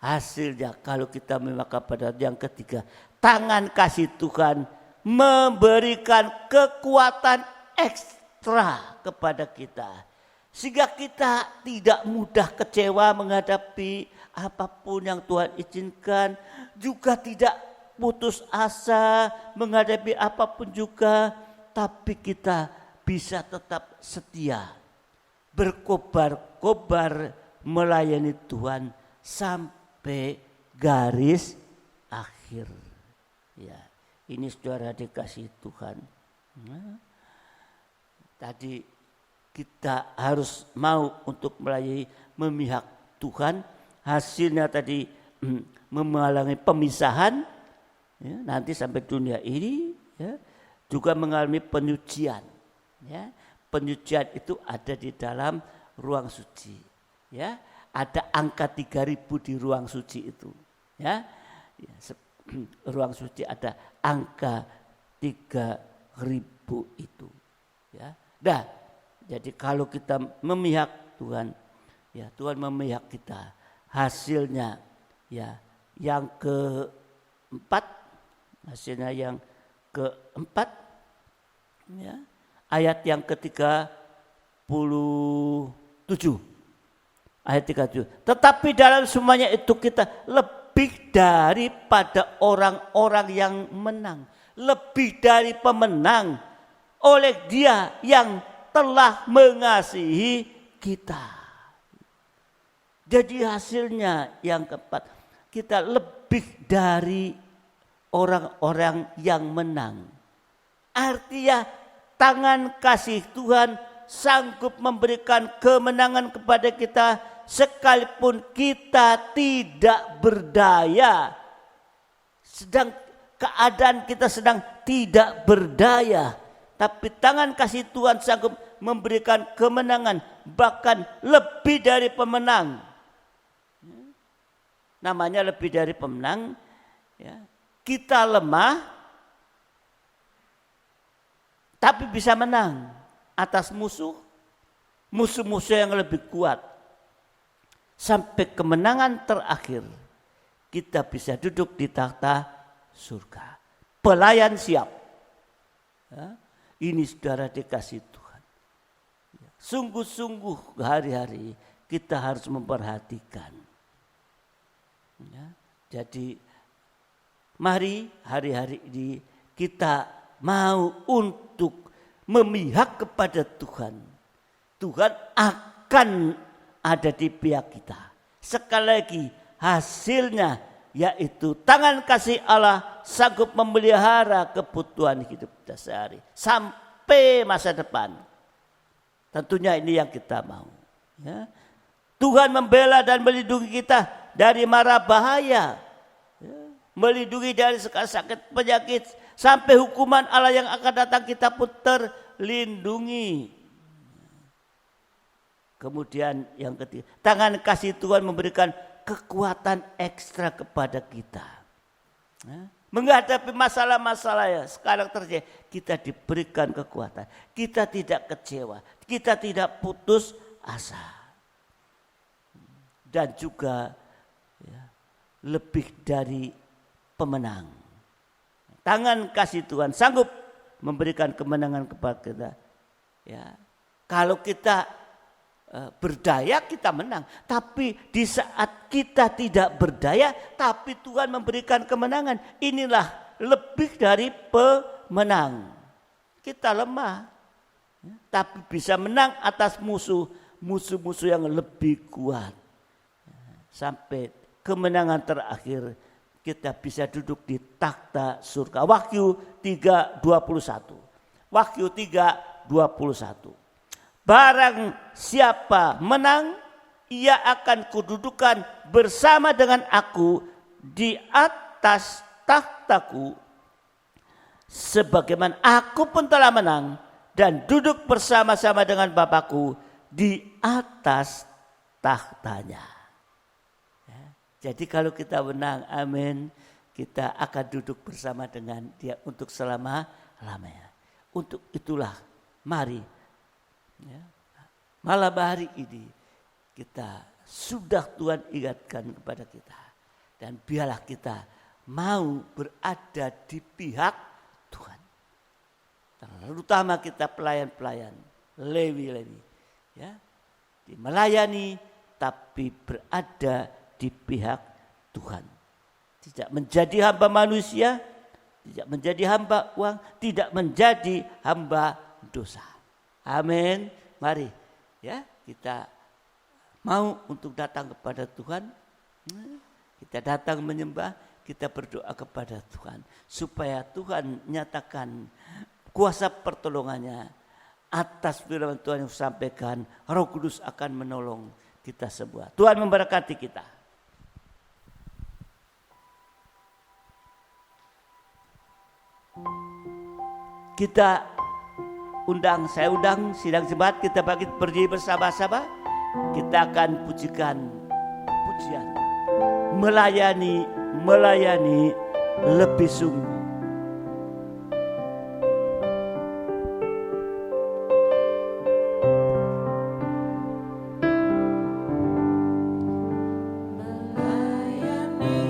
B: hasilnya kalau kita memihak kepada yang ketiga, tangan kasih Tuhan memberikan kekuatan ekstra kepada kita. Sehingga kita tidak mudah kecewa menghadapi apapun yang Tuhan izinkan. Juga tidak putus asa menghadapi apapun juga. Tapi kita bisa tetap setia. Berkobar-kobar melayani Tuhan sampai garis akhir. Ya, ini saudara dikasih Tuhan. Nah, tadi kita harus mau untuk melayani memihak Tuhan. Hasilnya tadi mengalami pemisahan ya, nanti sampai dunia ini ya, juga mengalami penyucian ya. Penyucian itu ada di dalam ruang suci ya. Ada angka 3000 di ruang suci itu ya. Ruang suci ada angka 3000 itu ya. Dah. Jadi kalau kita memihak Tuhan, ya Tuhan memihak kita. Hasilnya ya yang keempat, hasilnya yang keempat, ya, ayat yang ke-37. Ayat 37. Tetapi dalam semuanya itu kita lebih daripada orang-orang yang menang. Lebih dari pemenang oleh Dia yang telah mengasihi kita. Jadi hasilnya yang keempat, kita lebih dari orang-orang yang menang. Artinya tangan kasih Tuhan sanggup memberikan kemenangan kepada kita sekalipun kita tidak berdaya. Sedang keadaan kita sedang tidak berdaya, tapi tangan kasih Tuhan sanggup memberikan kemenangan, bahkan lebih dari pemenang. Namanya lebih dari pemenang, ya. Kita lemah tapi bisa menang atas musuh-musuh yang lebih kuat. Sampai kemenangan terakhir kita bisa duduk di takhta surga. Pelayan siap. Ya, ini saudara dikasih Tuhan. Sungguh-sungguh hari-hari kita harus memperhatikan. Ya, jadi mari hari-hari ini kita mau untuk memihak kepada Tuhan. Tuhan akan ada di pihak kita. Sekali lagi hasilnya yaitu tangan kasih Allah sanggup memelihara kebutuhan hidup kita sehari sampai masa depan. Tentunya ini yang kita mau. Ya. Tuhan membela dan melindungi kita dari mara bahaya. Ya. Melindungi dari segala sakit penyakit sampai hukuman Allah yang akan datang kita pun terlindungi. Kemudian yang ketiga, tangan kasih Tuhan memberikan kekuatan ekstra kepada kita. Menghadapi masalah-masalah yang sekarang terjadi, kita diberikan kekuatan. Kita tidak kecewa, kita tidak putus asa. Dan juga ya, lebih dari pemenang. Tangan kasih Tuhan sanggup memberikan kemenangan kepada kita. Ya, kalau kita berdaya kita menang, tapi di saat kita tidak berdaya tapi Tuhan memberikan kemenangan, inilah lebih dari pemenang. Kita lemah tapi bisa menang atas musuh-musuh yang lebih kuat. Sampai kemenangan terakhir kita bisa duduk di takhta surga. Wahyu 3:21. Wahyu 3:21. Barang siapa menang, ia akan kududukan bersama dengan aku di atas takhtaku, sebagaimana aku pun telah menang dan duduk bersama-sama dengan Bapakku di atas takhtanya. Ya, jadi kalau kita menang, amin, kita akan duduk bersama dengan Dia untuk selama-lamanya. Untuk itulah, mari. Ya. Malam hari ini kita sudah Tuhan ingatkan kepada kita, dan biarlah kita mau berada di pihak Tuhan, terutama kita pelayan-pelayan, lewi-lewi, ya, melayani tapi berada di pihak Tuhan, tidak menjadi hamba manusia, tidak menjadi hamba uang, tidak menjadi hamba dosa. Amin. Mari ya kita mau untuk datang kepada Tuhan. Kita datang menyembah, kita berdoa kepada Tuhan supaya Tuhan nyatakan kuasa pertolongannya atas firman Tuhan yang disampaikan. Roh Kudus akan menolong kita semua. Tuhan memberkati kita. Kita saya undang sidang jemaat, kita berdiri bersama-sama. Kita akan pujikan pujian melayani lebih sungguh.
D: Melayani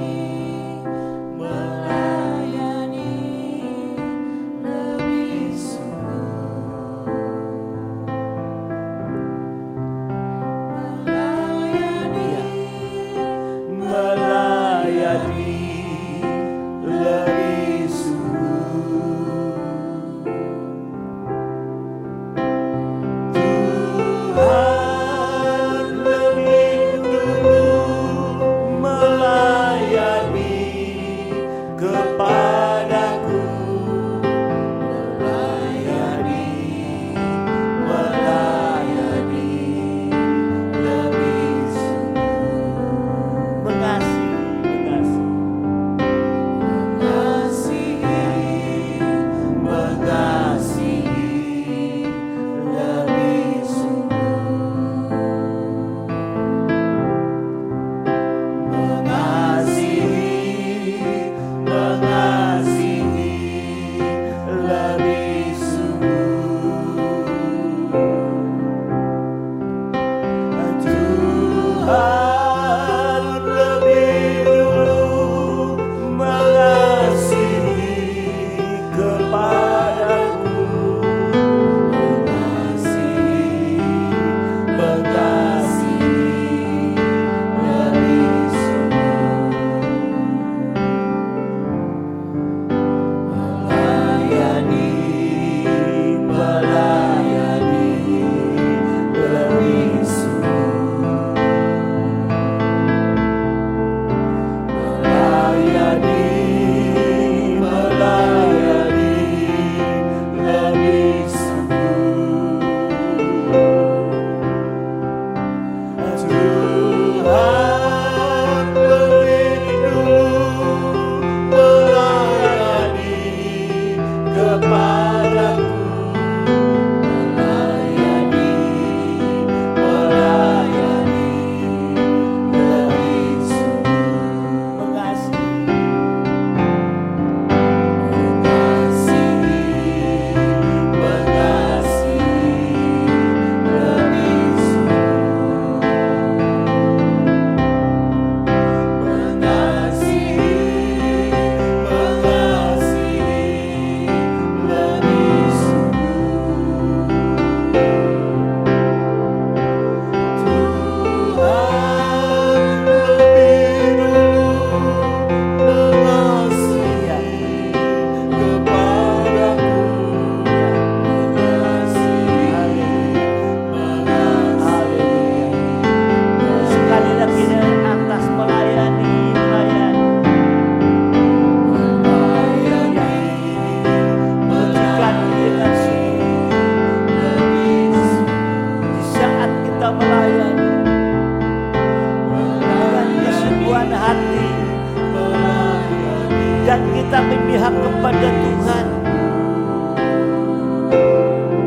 B: dan kita memihak kepada Tuhan.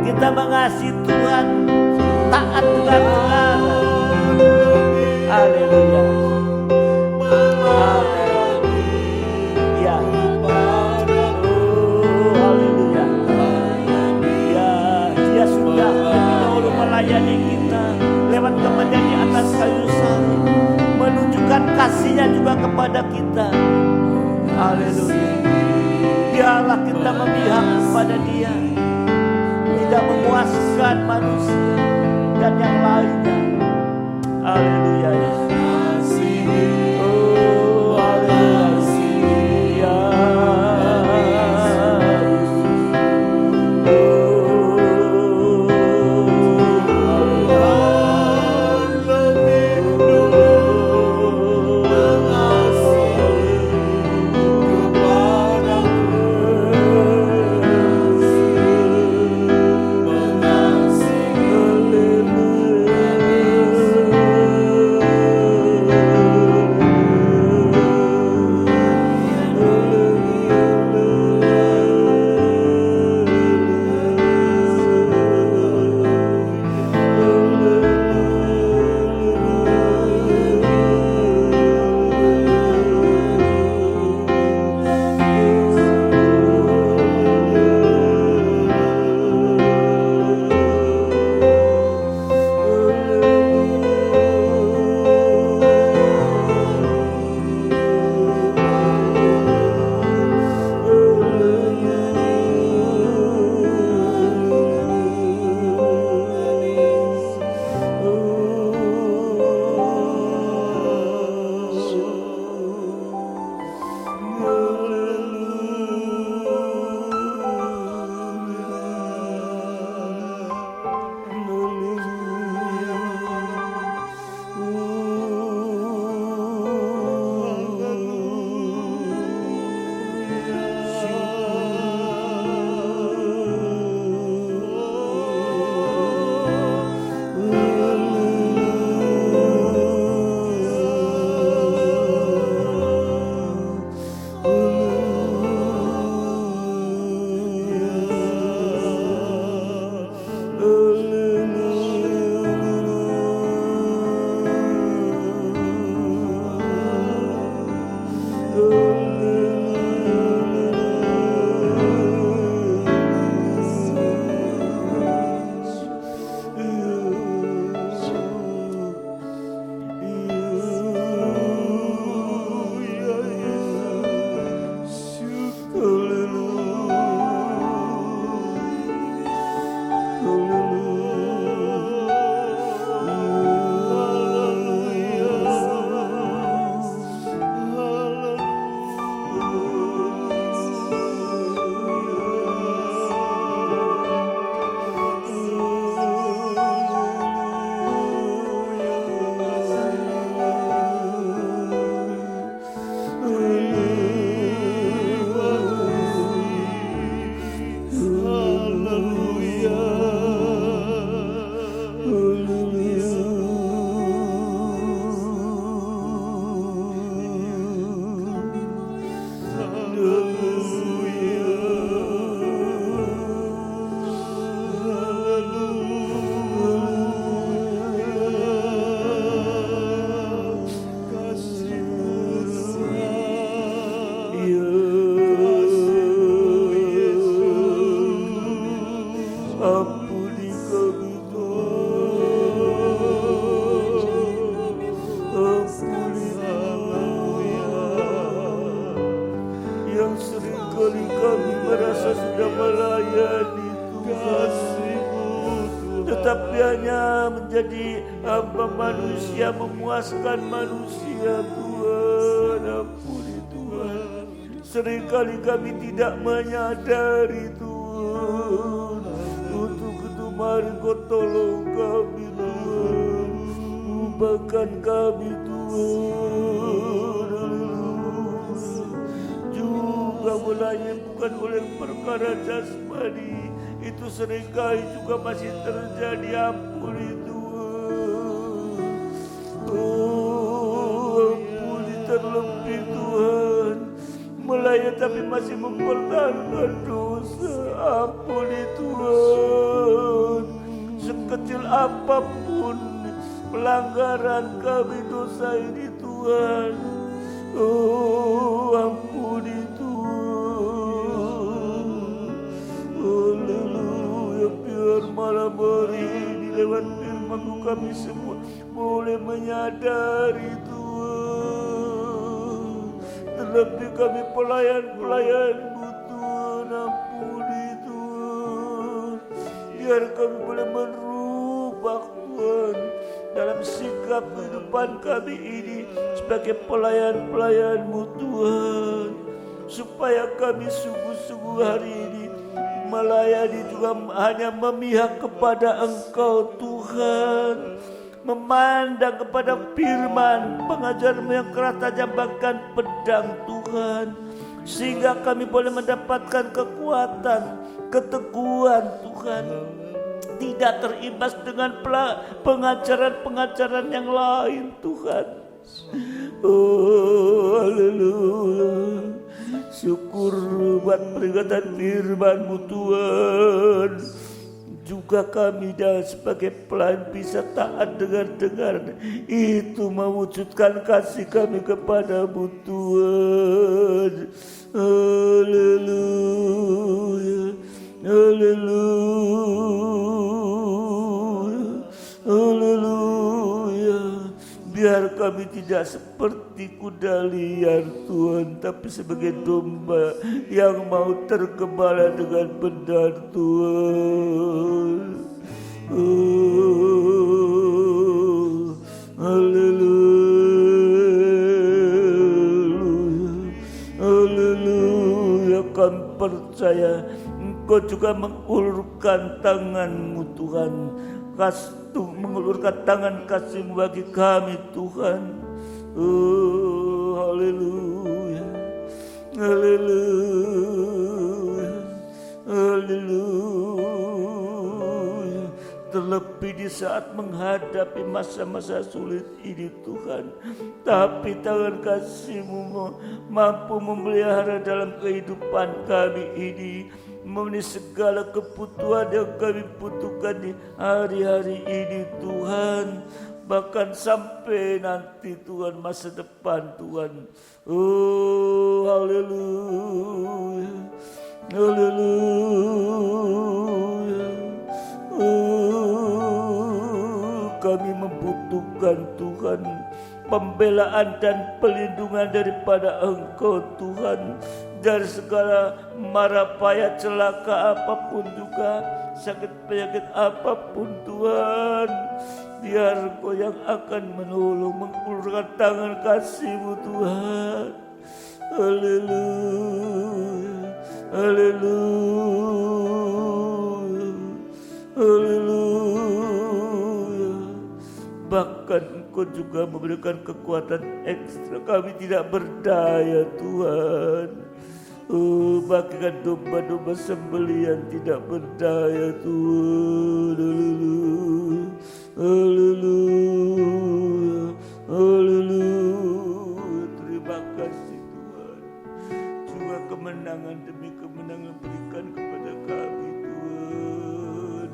B: Kita mengasihi Tuhan, taat dengan benar. Haleluya. Haleluya. Oh, haleluya. Ya, Dia sudah lebih dahulu melayani kita lewat kematian di atas kayu salib, menunjukkan kasih-Nya juga kepada kita. Haleluya. Biarlah kita memihak kepada Dia, tidak memuaskan manusia dan yang lainnya. Haleluya. Oh, haleluya. melayani Tuhan, tetapi hanya menjadi hamba manusia, memuaskan manusia. Tuhan, ampuni Tuhan. Seringkali kami tidak menyadari Tuhan. Untuk itu mari Kau tolong kami Tuhan, ubahkan kami Tuhan. Juga melayani bukan oleh perkara jasmani, itu seringkali juga masih terjadi. Ampuni Tuhan. Oh, ampuni terlebih Tuhan, melayani tapi masih mempertahankan dosa. Ampuni Tuhan. Sekecil apapun pelanggaran kami dosa ini Tuhan, oh ampuni Tuhan. Haleluya. Biar malam hari ini lewat firman-Mu kami semua boleh menyadari Tuhan, terlebih kami pelayan-pelayan-Mu Tuhan. Ampuni Tuhan. Biar kami boleh merubah Tuhan dalam sikap kehidupan kami ini sebagai pelayan-pelayan-Mu Tuhan, supaya kami sungguh-sungguh hari ini melayani juga hanya memihak kepada Engkau Tuhan, memandang kepada firman pengajaran-Mu yang keras tajam bagaikan pedang Tuhan, sehingga kami boleh mendapatkan kekuatan, keteguhan Tuhan, tidak terimbas dengan pengajaran-pengajaran yang lain Tuhan. Oh haleluya. Syukur buat peringatan firman-Mu Tuhan. Juga kami dan sebagai pelayan bisa taat dengar. Itu mewujudkan kasih kami kepada-Mu Tuhan. Haleluya. Haleluya. Haleluya. Biar kami tidak seperti kuda liar Tuhan, tapi sebagai domba yang mau tergembala dengan benar Tuhan. Oh, haleluya. Haleluya. Kami percaya Engkau juga mengulurkan tangan-Mu Tuhan, mengulurkan tangan kasih-Mu bagi kami Tuhan. Oh haleluya. Haleluya. Haleluya. Terlebih di saat menghadapi masa-masa sulit ini Tuhan, tapi tangan kasih-Mu mampu memelihara dalam kehidupan kami ini, memenuhi segala kebutuhan yang kami butuhkan di hari-hari ini Tuhan, bahkan sampai nanti Tuhan masa depan Tuhan. Oh haleluya. Haleluya. Oh, kami membutuhkan Tuhan pembelaan dan pelindungan daripada Engkau Tuhan, dari segala mara bahaya celaka apapun juga, sakit penyakit apapun Tuhan. Biar Engkau yang akan menolong, mengulurkan tangan kasih-Mu Tuhan. Haleluya. Haleluya. Haleluya. Bahkan Engkau juga memberikan kekuatan ekstra. Kami tidak berdaya Tuhan. Oh, bagaikan domba-domba sembelihan tidak berdaya Tuhan. Haleluya. Haleluya. Terima kasih Tuhan. Juga kemenangan demi kemenangan berikan kepada kami Tuhan.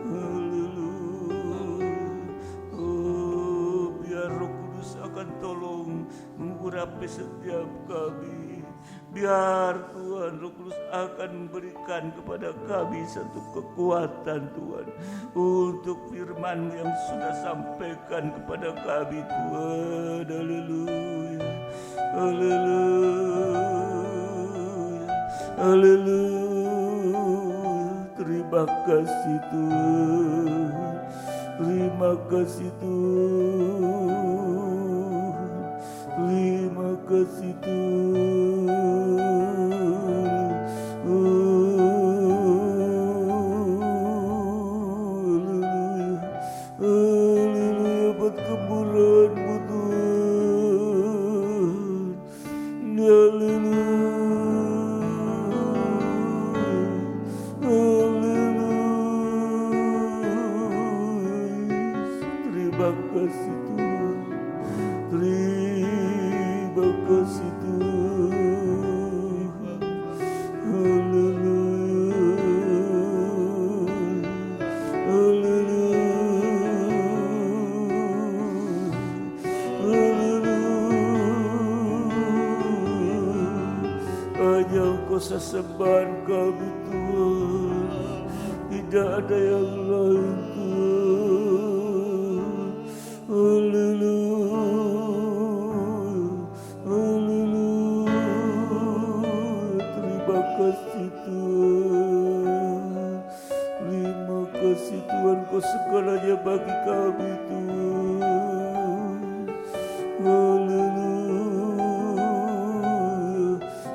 B: Haleluya. Oh, biar Roh Kudus akan tolong mengurapi setiap kami. Biar Tuhan Roh Kudus akan memberikan kepada kami satu kekuatan Tuhan, untuk firman yang sudah sampaikan kepada kami Tuhan. Haleluya. Haleluya. Haleluya. Terima kasih Tuhan, terima kasih Tuhan, terima kasih Tuhan. Haleluya, buat kemurahan-Mu Tuhan. Terima kasih Tuhan, terima kasih Tuhan. Hanya Engkau sesembahan kami Tuhan, tidak ada yang lain Tuhan. Haleluya, haleluya. Terima kasih Tuhan, terima kasih Tuhan, Kau segalanya bagi kami Tuhan. Haleluya,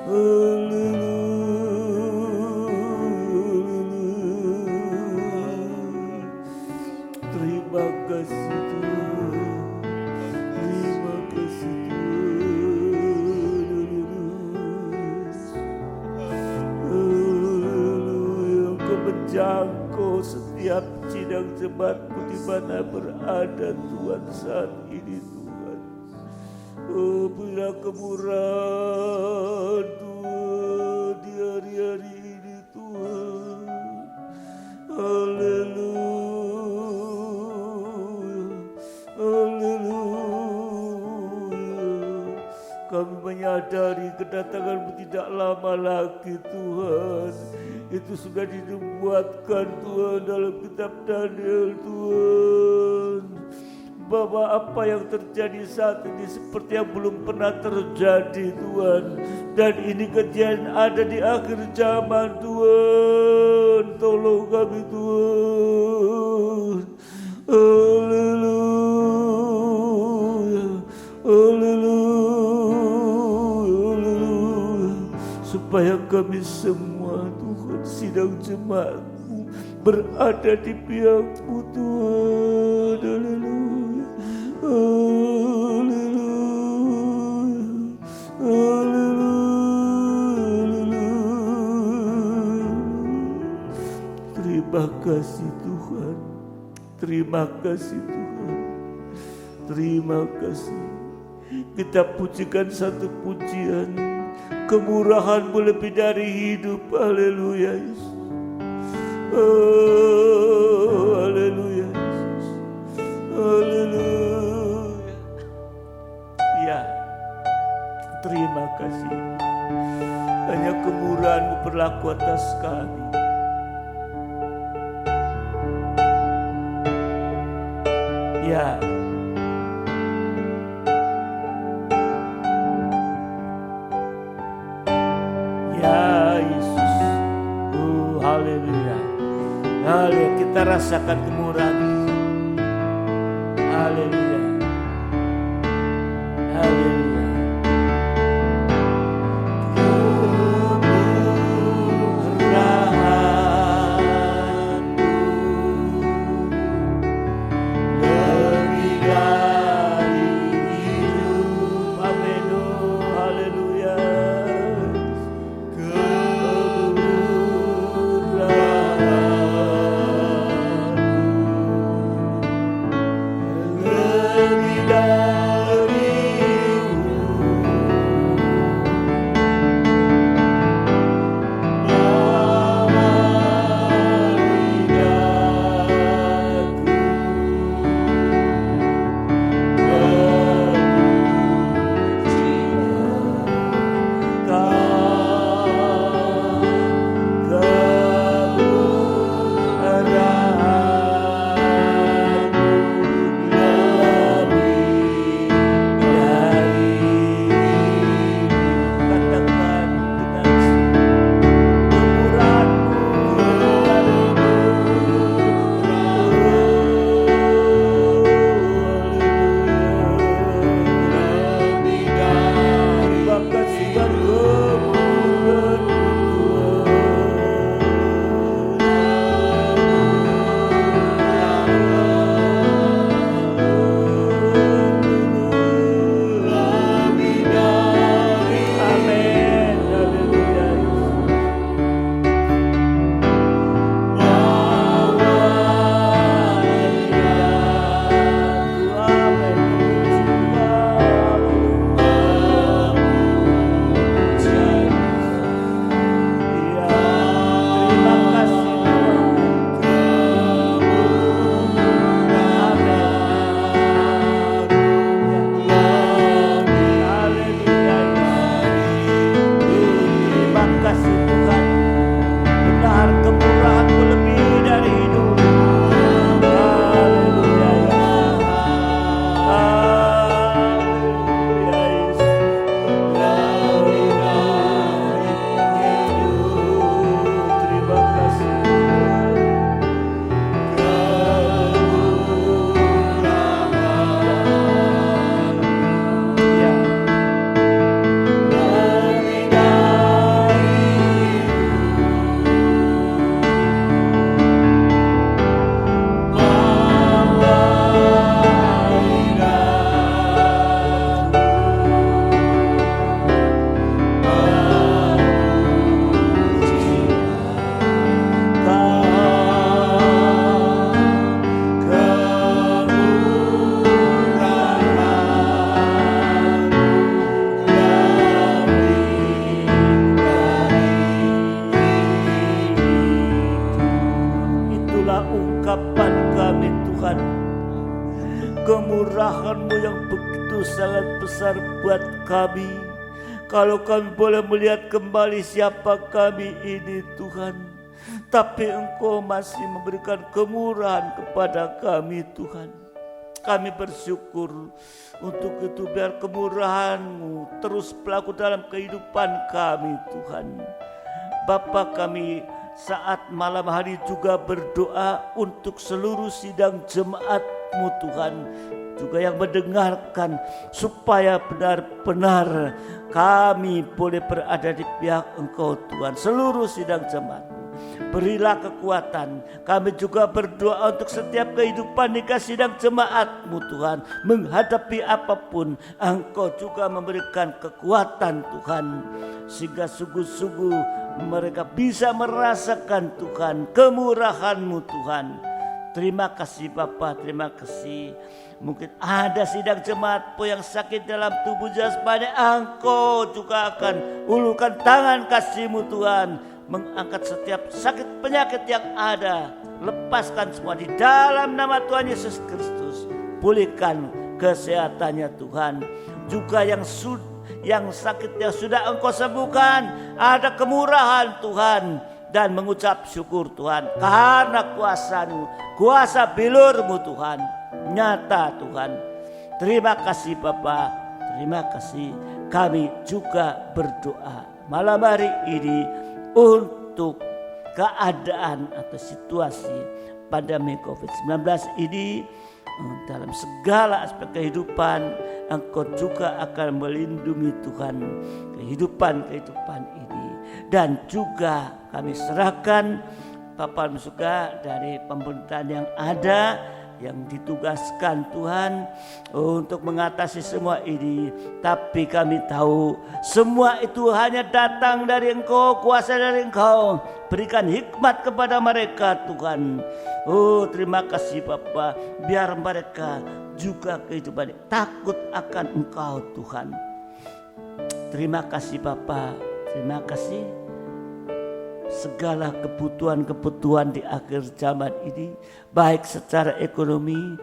B: haleluya. Terima kasih Tuhan, terima kasih Tuhan. Haleluya, Engkau menjangkau setiap sidang jemaat-Mu di mana berada Tuhan saat ini Tuhan. Oh, bila kemurahan Tuhan di hari-hari ini Tuhan. Haleluya, haleluya. Kami menyadari kedatangan-Mu tidak lama lagi Tuhan. Itu sudah dinubuatkan Tuhan dalam kitab Daniel Tuhan, bahwa apa yang terjadi saat ini seperti yang belum pernah terjadi Tuhan. Dan ini kejadian ada di akhir zaman Tuhan. Tolong kami Tuhan. Haleluya, haleluya, haleluya. Supaya kami semua Tuhan, sidang jemaat-Mu berada di pihak-Mu Tuhan. Haleluya, haleluya, haleluya. Terima kasih Tuhan, terima kasih Tuhan, terima kasih. Kita pujikan satu pujian, kemurahan-Mu lebih dari hidup. Haleluya Yesus. Oh, haleluya Yesus. Haleluya. Ya, terima kasih. Hanya kemurahan-Mu berlaku atas kami. Ya, ya Yesus. Oh, haleluya. Haleluya, kita rasakan kemurahan. Haleluya. Haleluya. Lebih dari hidup. Amin. Haleluya. Lebih dari ungkapan kami Tuhan, kemurahan-Mu yang begitu sangat besar buat kami. Kalau kami boleh melihat kembali siapa kami ini Tuhan, tapi Engkau masih memberikan kemurahan kepada kami Tuhan. Kami bersyukur untuk itu, biar kemurahan-Mu terus berlaku dalam kehidupan kami Tuhan. Bapa, kami saat malam hari juga berdoa untuk seluruh sidang jemaat-Mu Tuhan, juga yang mendengarkan, supaya benar-benar kami boleh berada di pihak Engkau Tuhan. Seluruh sidang jemaat-Mu, berilah kekuatan. Kami juga berdoa untuk setiap kehidupan di sidang jemaat-Mu Tuhan, menghadapi apapun Engkau juga memberikan kekuatan Tuhan, sehingga sungguh-sungguh mereka bisa merasakan Tuhan kemurahan-Mu Tuhan. Terima kasih Bapa, terima kasih. Mungkin ada sidang jemaat yang sakit dalam tubuh jasmani, Engkau juga akan ulurkan tangan kasih-Mu Tuhan, mengangkat setiap sakit penyakit yang ada. Lepaskan semua di dalam nama Tuhan Yesus Kristus. Pulihkan kesehatannya Tuhan. Juga yang sakit yang sudah Engkau sembuhkan, ada kemurahan Tuhan, dan mengucap syukur Tuhan, karena kuasa-Mu, kuasa bilur-Mu Tuhan nyata Tuhan. Terima kasih Bapa, terima kasih. Kami juga berdoa malam hari ini untuk keadaan atau situasi pandemi COVID-19 ini. Dalam segala aspek kehidupan, Engkau juga akan melindungi Tuhan kehidupan ini. Dan juga kami serahkan Bapak juga dari pemerintahan yang ada, yang ditugaskan Tuhan untuk mengatasi semua ini. Tapi kami tahu semua itu hanya datang dari Engkau, kuasa dari Engkau. Berikan hikmat kepada mereka Tuhan. Oh, terima kasih Bapa, biar mereka juga kehidupan takut akan Engkau Tuhan. Terima kasih Bapa, terima kasih. Segala kebutuhan-kebutuhan di akhir zaman ini, baik secara ekonomi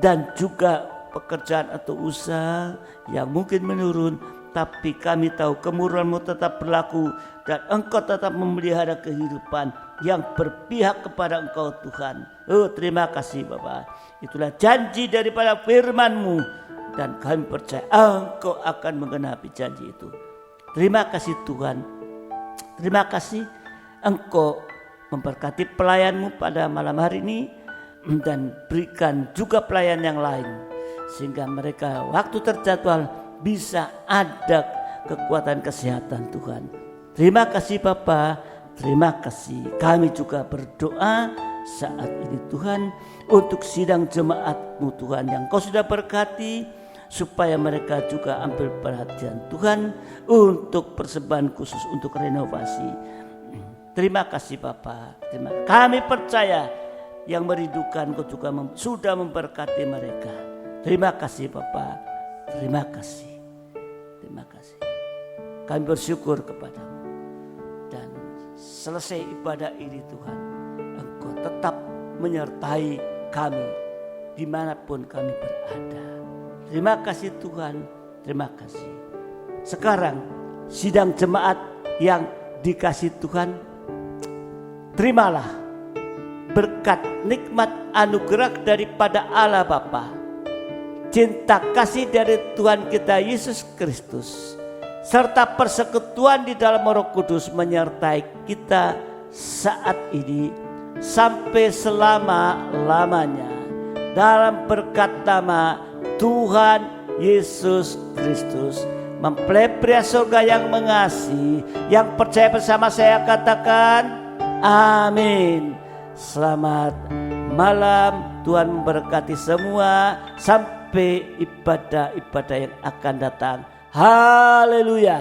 B: dan juga pekerjaan atau usaha yang mungkin menurun, tapi kami tahu kemurahan-Mu tetap berlaku dan Engkau tetap memelihara kehidupan yang berpihak kepada Engkau Tuhan. Oh, terima kasih Bapa. Itulah janji daripada firman-Mu, dan kami percaya Engkau akan menggenapi janji itu. Terima kasih Tuhan. Terima kasih Engkau memberkati pelayan-Mu pada malam hari ini, dan berikan juga pelayan yang lain, sehingga mereka waktu terjadwal bisa ada kekuatan kesehatan Tuhan. Terima kasih Bapa, terima kasih. Kami juga berdoa saat ini Tuhan untuk sidang jemaat-Mu Tuhan yang Kau sudah berkati, supaya mereka juga ambil perhatian Tuhan untuk persembahan khusus untuk renovasi. Terima kasih Bapa. Kami percaya yang merindukan Kau juga sudah memberkati mereka. Terima kasih Bapa. Terima kasih. Terima kasih. Kami bersyukur kepadamu. Dan selesai ibadah ini Tuhan, Engkau tetap menyertai kami dimanapun kami berada. Terima kasih Tuhan. Terima kasih. Sekarang sidang jemaat yang dikasih Tuhan, terimalah berkat nikmat anugerah daripada Allah Bapa, cinta kasih dari Tuhan kita Yesus Kristus, serta persekutuan di dalam Roh Kudus menyertai kita saat ini sampai selama-lamanya. Dalam berkat nama Tuhan Yesus Kristus, mempelai pria surga yang mengasihi, yang percaya bersama saya katakan amin. Selamat malam, Tuhan memberkati semua sampai ibadah-ibadah yang akan datang. Haleluya.